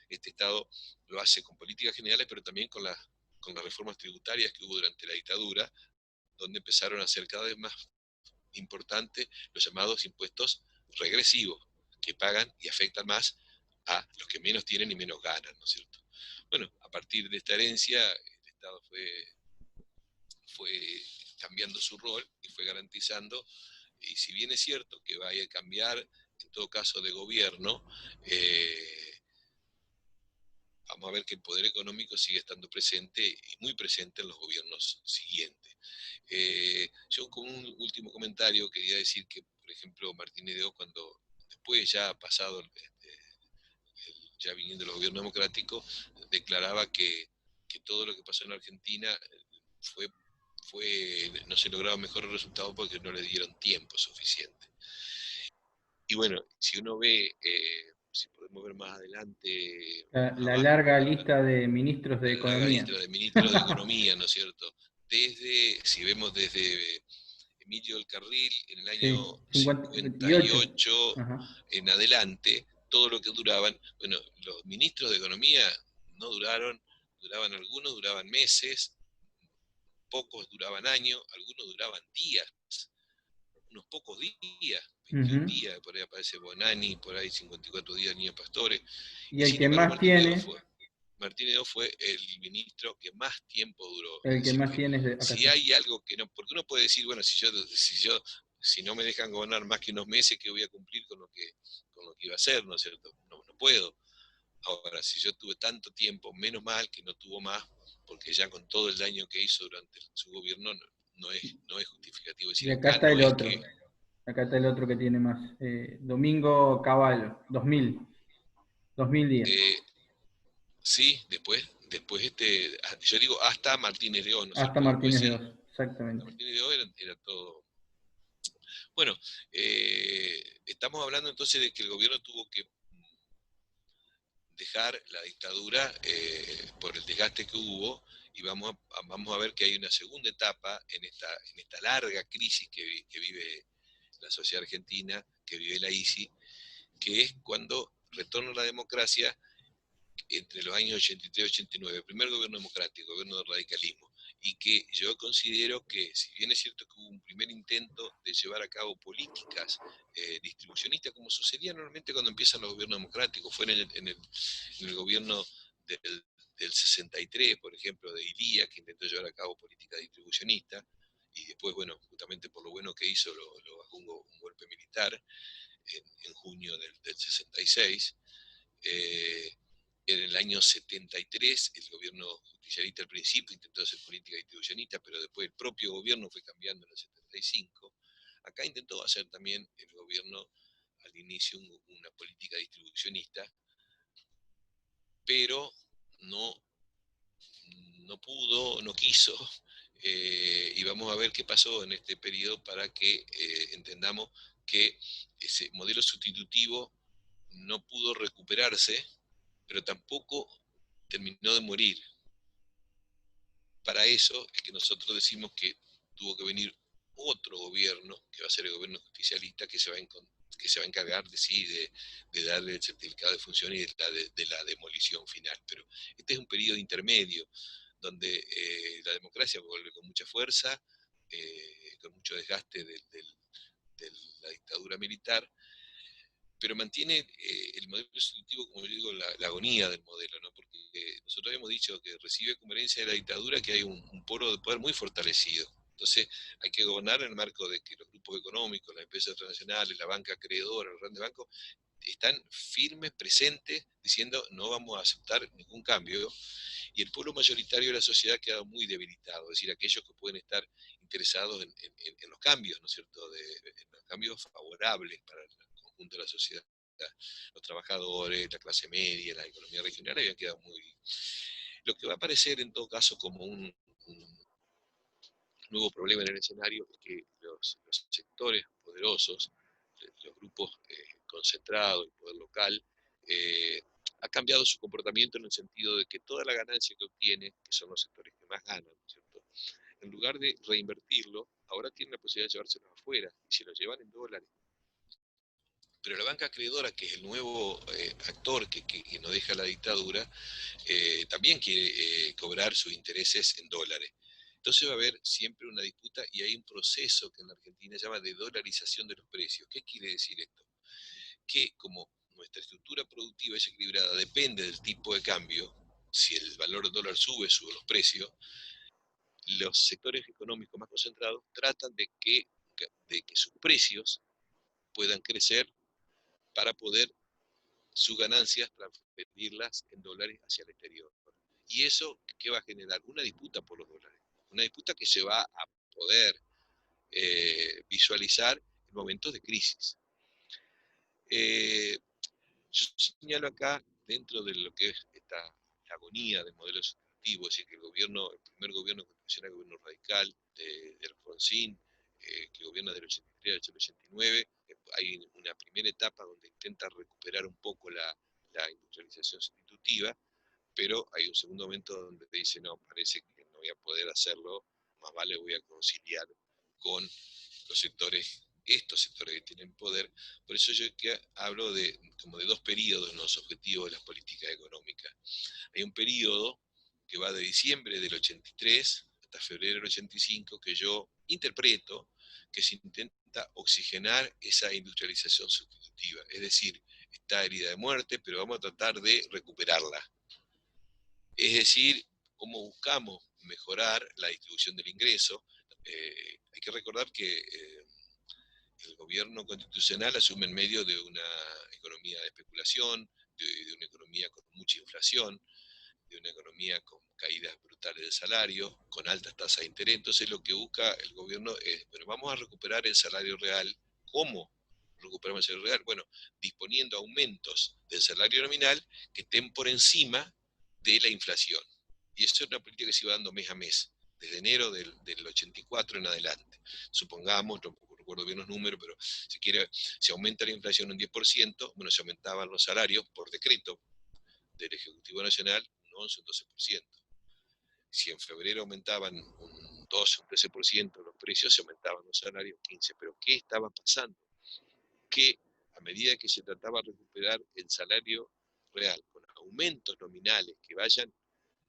Este Estado lo hace con políticas generales, pero también con las reformas tributarias que hubo durante la dictadura, donde empezaron a ser cada vez más importantes los llamados impuestos regresivos, que pagan y afectan más a los que menos tienen y menos ganan, ¿no es cierto? Bueno, a partir de esta herencia, el Estado fue cambiando su rol y fue garantizando, y si bien es cierto que vaya a cambiar, en todo caso, de gobierno, vamos a ver que el poder económico sigue estando presente y muy presente en los gobiernos siguientes. Yo como un último comentario quería decir que, por ejemplo, Martínez de Oz, cuando después ya ha pasado, ya viniendo el gobierno democrático, declaraba que todo lo que pasó en Argentina fue, no se lograron mejores resultados porque no le dieron tiempo suficiente. Y bueno, si uno ve, si podemos ver más adelante, La abajo, larga lista de ministros de la larga Economía. lista de ministros de Economía, ¿no es cierto? Si vemos desde Emilio del Carril en el año Sí, 58. 58 Ajá. en adelante, todo lo que duraban, bueno, los ministros de Economía no duraron, duraban algunos, duraban meses, pocos duraban años, algunos duraban días, unos pocos días, 21 Ujú. días, por ahí aparece Bonani, por ahí 54 días Niño Pastore, Y y el sin que embargo más tiene, Martínez Oz fue el ministro que más tiempo duró. Es el que decir, más que tiene es acá si está. hay algo que no, porque uno puede decir, bueno, si no me dejan gobernar más que unos meses, que voy a cumplir con lo que iba a hacer, ¿no es cierto? No, no puedo. Ahora, si yo tuve tanto tiempo, menos mal que no tuvo más, porque ya con todo el daño que hizo durante su gobierno no es justificativo. Es Y decir, acá acá está no el es otro. que Acá está el otro que tiene más. Domingo Cavallo, 2000 días. eh, sí, después yo digo hasta Martínez de Oz, ¿no es Hasta cierto? Después Martínez de sí, Oz, exactamente. Martínez de Oz era todo. Bueno, estamos hablando entonces de que el gobierno tuvo que dejar la dictadura por el desgaste que hubo, y vamos a ver que hay una segunda etapa en esta larga crisis que vive la sociedad argentina, que vive la ICI, que es cuando retorna la democracia entre los años 83 y 89, el primer gobierno democrático, gobierno del radicalismo, y que yo considero que, si bien es cierto que hubo un primer intento de llevar a cabo políticas distribucionistas, como sucedía normalmente cuando empiezan los gobiernos democráticos, fue en el gobierno del 63, por ejemplo, de Ilía, que intentó llevar a cabo política distribucionista, y después, bueno, justamente por lo bueno que hizo, lo bajó un golpe militar en junio del 66. En el año 73, el gobierno justicialista al principio intentó hacer política distribucionista, pero después el propio gobierno fue cambiando en el 75. Acá intentó hacer también el gobierno al inicio una política distribucionista, pero no, no pudo, no quiso, y vamos a ver qué pasó en este periodo para que entendamos que ese modelo sustitutivo no pudo recuperarse, pero tampoco terminó de morir. Para eso es que nosotros decimos que tuvo que venir otro gobierno, que va a ser el gobierno justicialista, que se va a encargar de darle el certificado de función y de la demolición final. Pero este es un periodo intermedio donde la democracia vuelve con mucha fuerza, con mucho desgaste de la dictadura militar, pero mantiene el modelo sustitutivo, como yo digo, la agonía del modelo, ¿no? Porque nosotros habíamos dicho que recibe como herencia de la dictadura que hay un polo de poder muy fortalecido. Entonces hay que gobernar en el marco de que los grupos económicos, las empresas transnacionales, la banca acreedora, los grandes bancos, están firmes, presentes, diciendo no vamos a aceptar ningún cambio, y el pueblo mayoritario de la sociedad ha quedado muy debilitado, es decir, aquellos que pueden estar interesados en los cambios, ¿no es cierto?, en los cambios favorables para el conjunto de la sociedad. Los trabajadores, la clase media, la economía regional habían quedado muy... Lo que va a aparecer en todo caso como un nuevo problema en el escenario es que los sectores poderosos, los grupos concentrados, el poder local, eh, ha cambiado su comportamiento en el sentido de que toda la ganancia que obtiene, que son los sectores que más ganan, ¿no es cierto?, en lugar de reinvertirlo, ahora tienen la posibilidad de llevárselo afuera y se lo llevan en dólares. Pero la banca acreedora, que es el nuevo actor que nos deja la dictadura, también quiere cobrar sus intereses en dólares. Entonces va a haber siempre una disputa y hay un proceso que en la Argentina se llama de dolarización de los precios. ¿Qué quiere decir esto? Que como nuestra estructura productiva es equilibrada, depende del tipo de cambio. Si el valor del dólar sube, suben los precios. Los sectores económicos más concentrados tratan de que sus precios puedan crecer para poder sus ganancias transferirlas en dólares hacia el exterior. ¿Y eso qué va a generar? Una disputa por los dólares. Una disputa que se va a poder visualizar en momentos de crisis. Yo señalo acá, dentro de lo que es esta agonía del modelo asociativo, es decir, que el primer gobierno constitucional, el gobierno radical de Alfonsín, que gobierna del 83 al 89, hay una primera etapa donde intenta recuperar un poco la industrialización sustitutiva, pero hay un segundo momento donde te dice, no, parece que no voy a poder hacerlo, más vale voy a conciliar con los sectores, estos sectores que tienen poder. Por eso yo que hablo como de dos periodos en los objetivos de las políticas económicas. Hay un periodo que va de diciembre del 83 hasta febrero del 85 que yo interpreto que se intenta oxigenar esa industrialización sustitutiva. Es decir, está herida de muerte, pero vamos a tratar de recuperarla. Es decir, cómo buscamos mejorar la distribución del ingreso. Hay que recordar que el gobierno constitucional asume en medio de una economía de especulación, de una economía con mucha inflación, de una economía con caídas brutales de salario, con altas tasas de interés. Entonces lo que busca el gobierno es, bueno, vamos a recuperar el salario real. ¿Cómo recuperamos el salario real? Bueno, disponiendo aumentos del salario nominal que estén por encima de la inflación. Y eso es una política que se iba dando mes a mes, desde enero del 84 en adelante. Supongamos, no recuerdo bien los números, pero si quiere, si aumenta la inflación un 10%, bueno, se aumentaban los salarios por decreto del Ejecutivo Nacional un 11 o un 12%. Si en febrero aumentaban un 12 o un 13% los precios, se aumentaban los salarios 15%. Pero ¿qué estaba pasando? Que a medida que se trataba de recuperar el salario real con aumentos nominales que vayan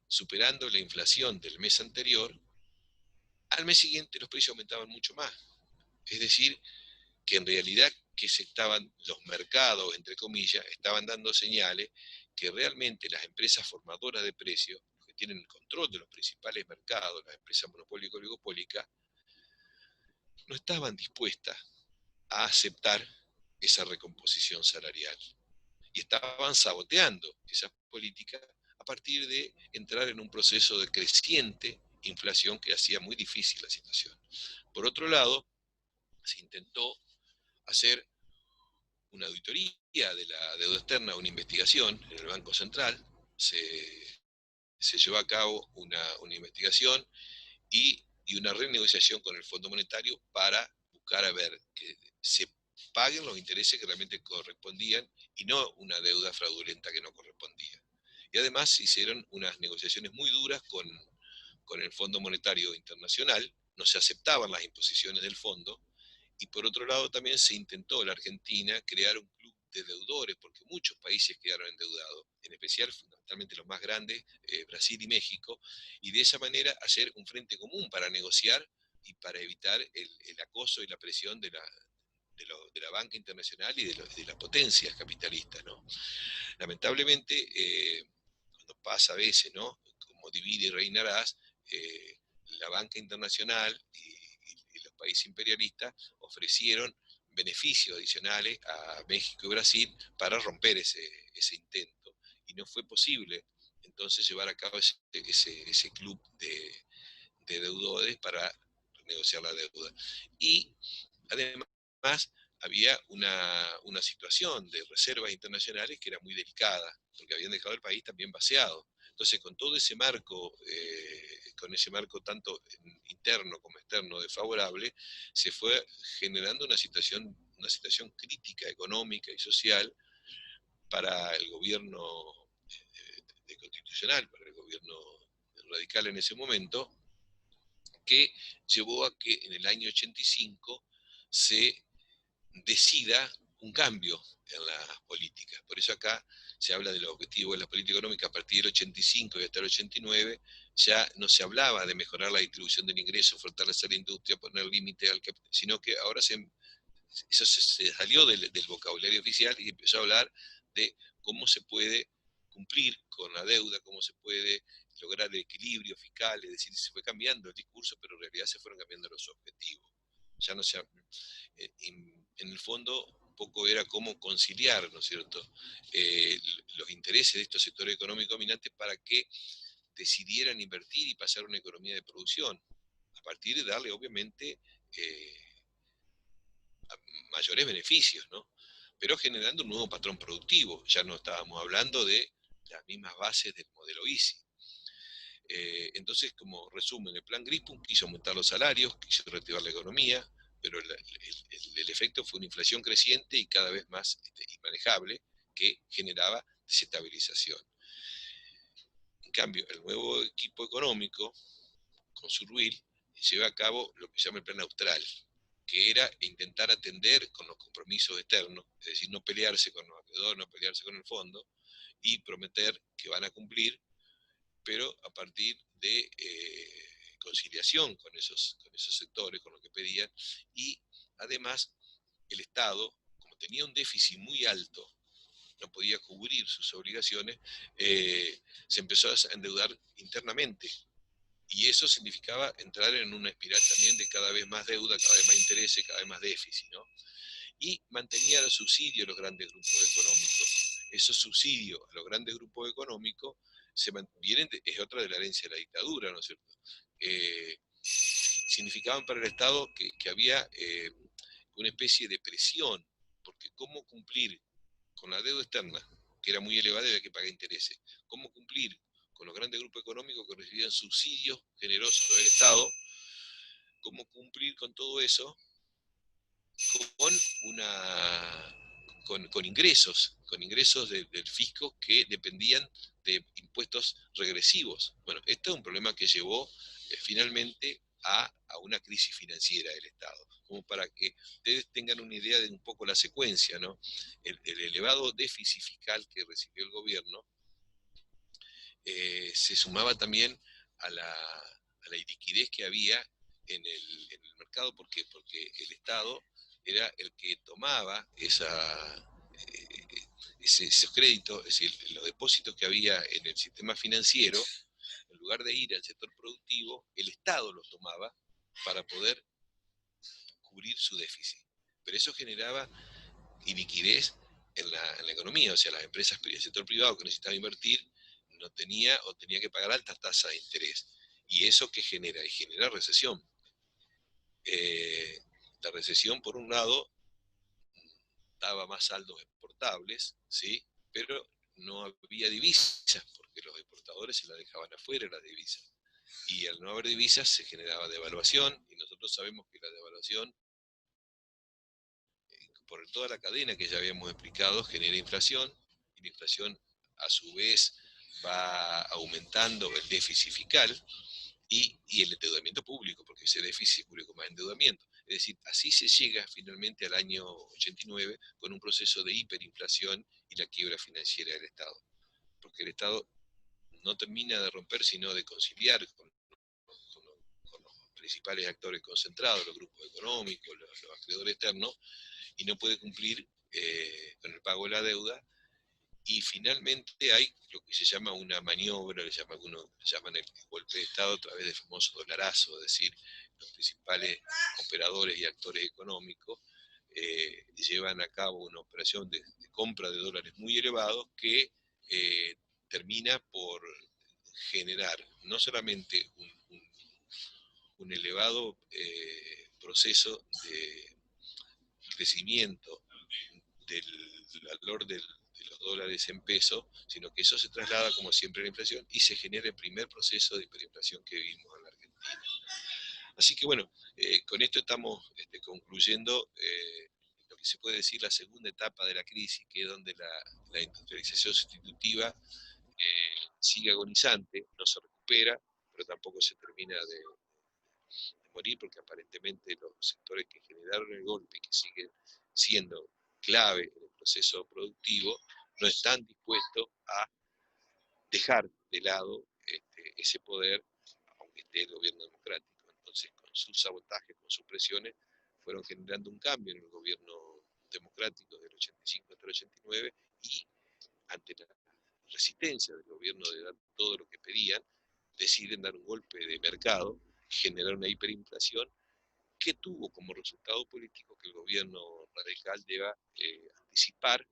superando la inflación del mes anterior, al mes siguiente los precios aumentaban mucho más. Es decir, que en realidad que los mercados, entre comillas, estaban dando señales que realmente las empresas formadoras de precios, que tienen el control de los principales mercados, las empresas monopólicas y oligopólicas, no estaban dispuestas a aceptar esa recomposición salarial. Y estaban saboteando esas políticas a partir de entrar en un proceso de creciente inflación que hacía muy difícil la situación. Por otro lado, se intentó hacer una auditoría de la deuda externa, una investigación en el Banco Central, se llevó a cabo una investigación y una renegociación con el Fondo Monetario para buscar a ver que se paguen los intereses que realmente correspondían y no una deuda fraudulenta que no correspondía. Y además se hicieron unas negociaciones muy duras con el Fondo Monetario Internacional, no se aceptaban las imposiciones del fondo, y por otro lado también se intentó en la Argentina crear un club de deudores, porque muchos países quedaron endeudados, en especial fundamentalmente los más grandes, Brasil y México, y de esa manera hacer un frente común para negociar y para evitar el acoso y la presión de la banca internacional y de las potencias capitalistas, ¿no? Lamentablemente, cuando pasa a veces, ¿no? Como divide y reinarás, la banca internacional y los países imperialistas ofrecieron beneficios adicionales a México y Brasil para romper ese intento. Y no fue posible entonces llevar a cabo ese club de deudores para negociar la deuda. Y además había una situación de reservas internacionales que era muy delicada, porque habían dejado el país también vaciado. Entonces, con todo ese marco, con ese marco tanto interno como externo desfavorable, se fue generando una situación crítica económica y social para el gobierno constitucional, para el gobierno radical en ese momento, que llevó a que en el año 85 se decida un cambio en las políticas. Por eso acá se habla de los objetivos de la política económica a partir del 85 y hasta el 89, ya no se hablaba de mejorar la distribución del ingreso, fortalecer la industria, poner límite al capital, sino que ahora eso se salió del vocabulario oficial y empezó a hablar de cómo se puede cumplir con la deuda, cómo se puede lograr el equilibrio fiscal, es decir, se fue cambiando el discurso, pero en realidad se fueron cambiando los objetivos. Ya no se, en el fondo, un poco era cómo conciliar, ¿no es cierto?, los intereses de estos sectores económicos dominantes para que decidieran invertir y pasar a una economía de producción, a partir de darle, obviamente, mayores beneficios, ¿no? Pero generando un nuevo patrón productivo. Ya no estábamos hablando de las mismas bases del modelo ISI. Entonces, como resumen, el plan Grispum quiso aumentar los salarios, quiso reactivar la economía, pero el efecto fue una inflación creciente y cada vez más inmanejable, que generaba desestabilización. En cambio, el nuevo equipo económico, con Surruil, lleva a cabo lo que se llama el plan austral, que era intentar atender con los compromisos externos, es decir, no pelearse con los acreedores, no pelearse con el fondo, y prometer que van a cumplir, pero a partir de conciliación con esos sectores, con lo que pedían, y además el Estado, como tenía un déficit muy alto, no podía cubrir sus obligaciones, se empezó a endeudar internamente. Y eso significaba entrar en una espiral también de cada vez más deuda, cada vez más intereses, cada vez más déficit, ¿no? Y mantenía los subsidios a los grandes grupos económicos. Esos subsidios a los grandes grupos económicos vienen es otra de la herencia de la dictadura, ¿no es cierto? Significaban para el Estado que había una especie de presión, porque cómo cumplir con la deuda externa, que era muy elevada y había que pagar intereses, cómo cumplir con los grandes grupos económicos que recibían subsidios generosos del Estado, cómo cumplir con todo eso con una con ingresos del fisco que dependían de impuestos regresivos. Bueno, esto es un problema que llevó finalmente a una crisis financiera del Estado, como para que ustedes tengan una idea de un poco la secuencia, ¿no? El elevado déficit fiscal que recibió el gobierno se sumaba también a la iliquidez que había en el mercado. ¿Por qué? Porque el Estado era el que tomaba esos créditos, es decir, los depósitos que había en el sistema financiero, en lugar de ir al sector productivo, el Estado los tomaba para poder cubrir su déficit. Pero eso generaba iliquidez en la economía, o sea, las empresas, el sector privado que necesitaba invertir no tenía o tenía que pagar altas tasas de interés. ¿Y eso qué genera? Y genera recesión. La recesión, por un lado, daba más saldos exportables, ¿sí? Pero no había divisas, porque los exportadores se la dejaban afuera las divisas. Y al no haber divisas se generaba devaluación, y nosotros sabemos que la devaluación, por toda la cadena que ya habíamos explicado, genera inflación, y la inflación a su vez va aumentando el déficit fiscal y el endeudamiento público, porque ese déficit público más endeudamiento. Es decir, así se llega finalmente al año 89 con un proceso de hiperinflación y la quiebra financiera del Estado. Porque el Estado no termina de romper, sino de conciliar con los principales actores concentrados, los grupos económicos, los acreedores externos, y no puede cumplir con el pago de la deuda. Y finalmente hay lo que se llama una maniobra, algunos llaman el golpe de Estado a través del famoso dolarazo, es decir, los principales operadores y actores económicos llevan a cabo una operación de compra de dólares muy elevados que termina por generar no solamente un elevado proceso de crecimiento del valor de los dólares en peso, sino que eso se traslada, como siempre, a la inflación y se genera el primer proceso de hiperinflación que vivimos en la Argentina. Así que bueno, con esto estamos concluyendo lo que se puede decir la segunda etapa de la crisis, que es donde la industrialización sustitutiva sigue agonizante, no se recupera, pero tampoco se termina de morir, porque aparentemente los sectores que generaron el golpe y que siguen siendo clave en el proceso productivo no están dispuestos a dejar de lado ese poder, aunque esté el gobierno democrático. Entonces, con sus sabotajes, con sus presiones, fueron generando un cambio en el gobierno democrático del 85 hasta el 89 y ante la resistencia del gobierno de dar todo lo que pedían, deciden dar un golpe de mercado, generar una hiperinflación que tuvo como resultado político que el gobierno radical deba anticipar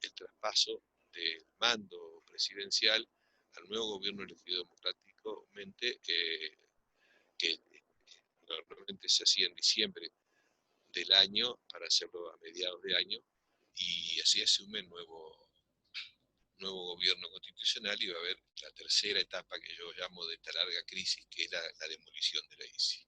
el traspaso del mando presidencial al nuevo gobierno elegido democráticamente, que normalmente se hacía en diciembre del año para hacerlo a mediados de año, y así asume el nuevo gobierno constitucional y va a haber la tercera etapa que yo llamo de esta larga crisis, que es la demolición de la ICI.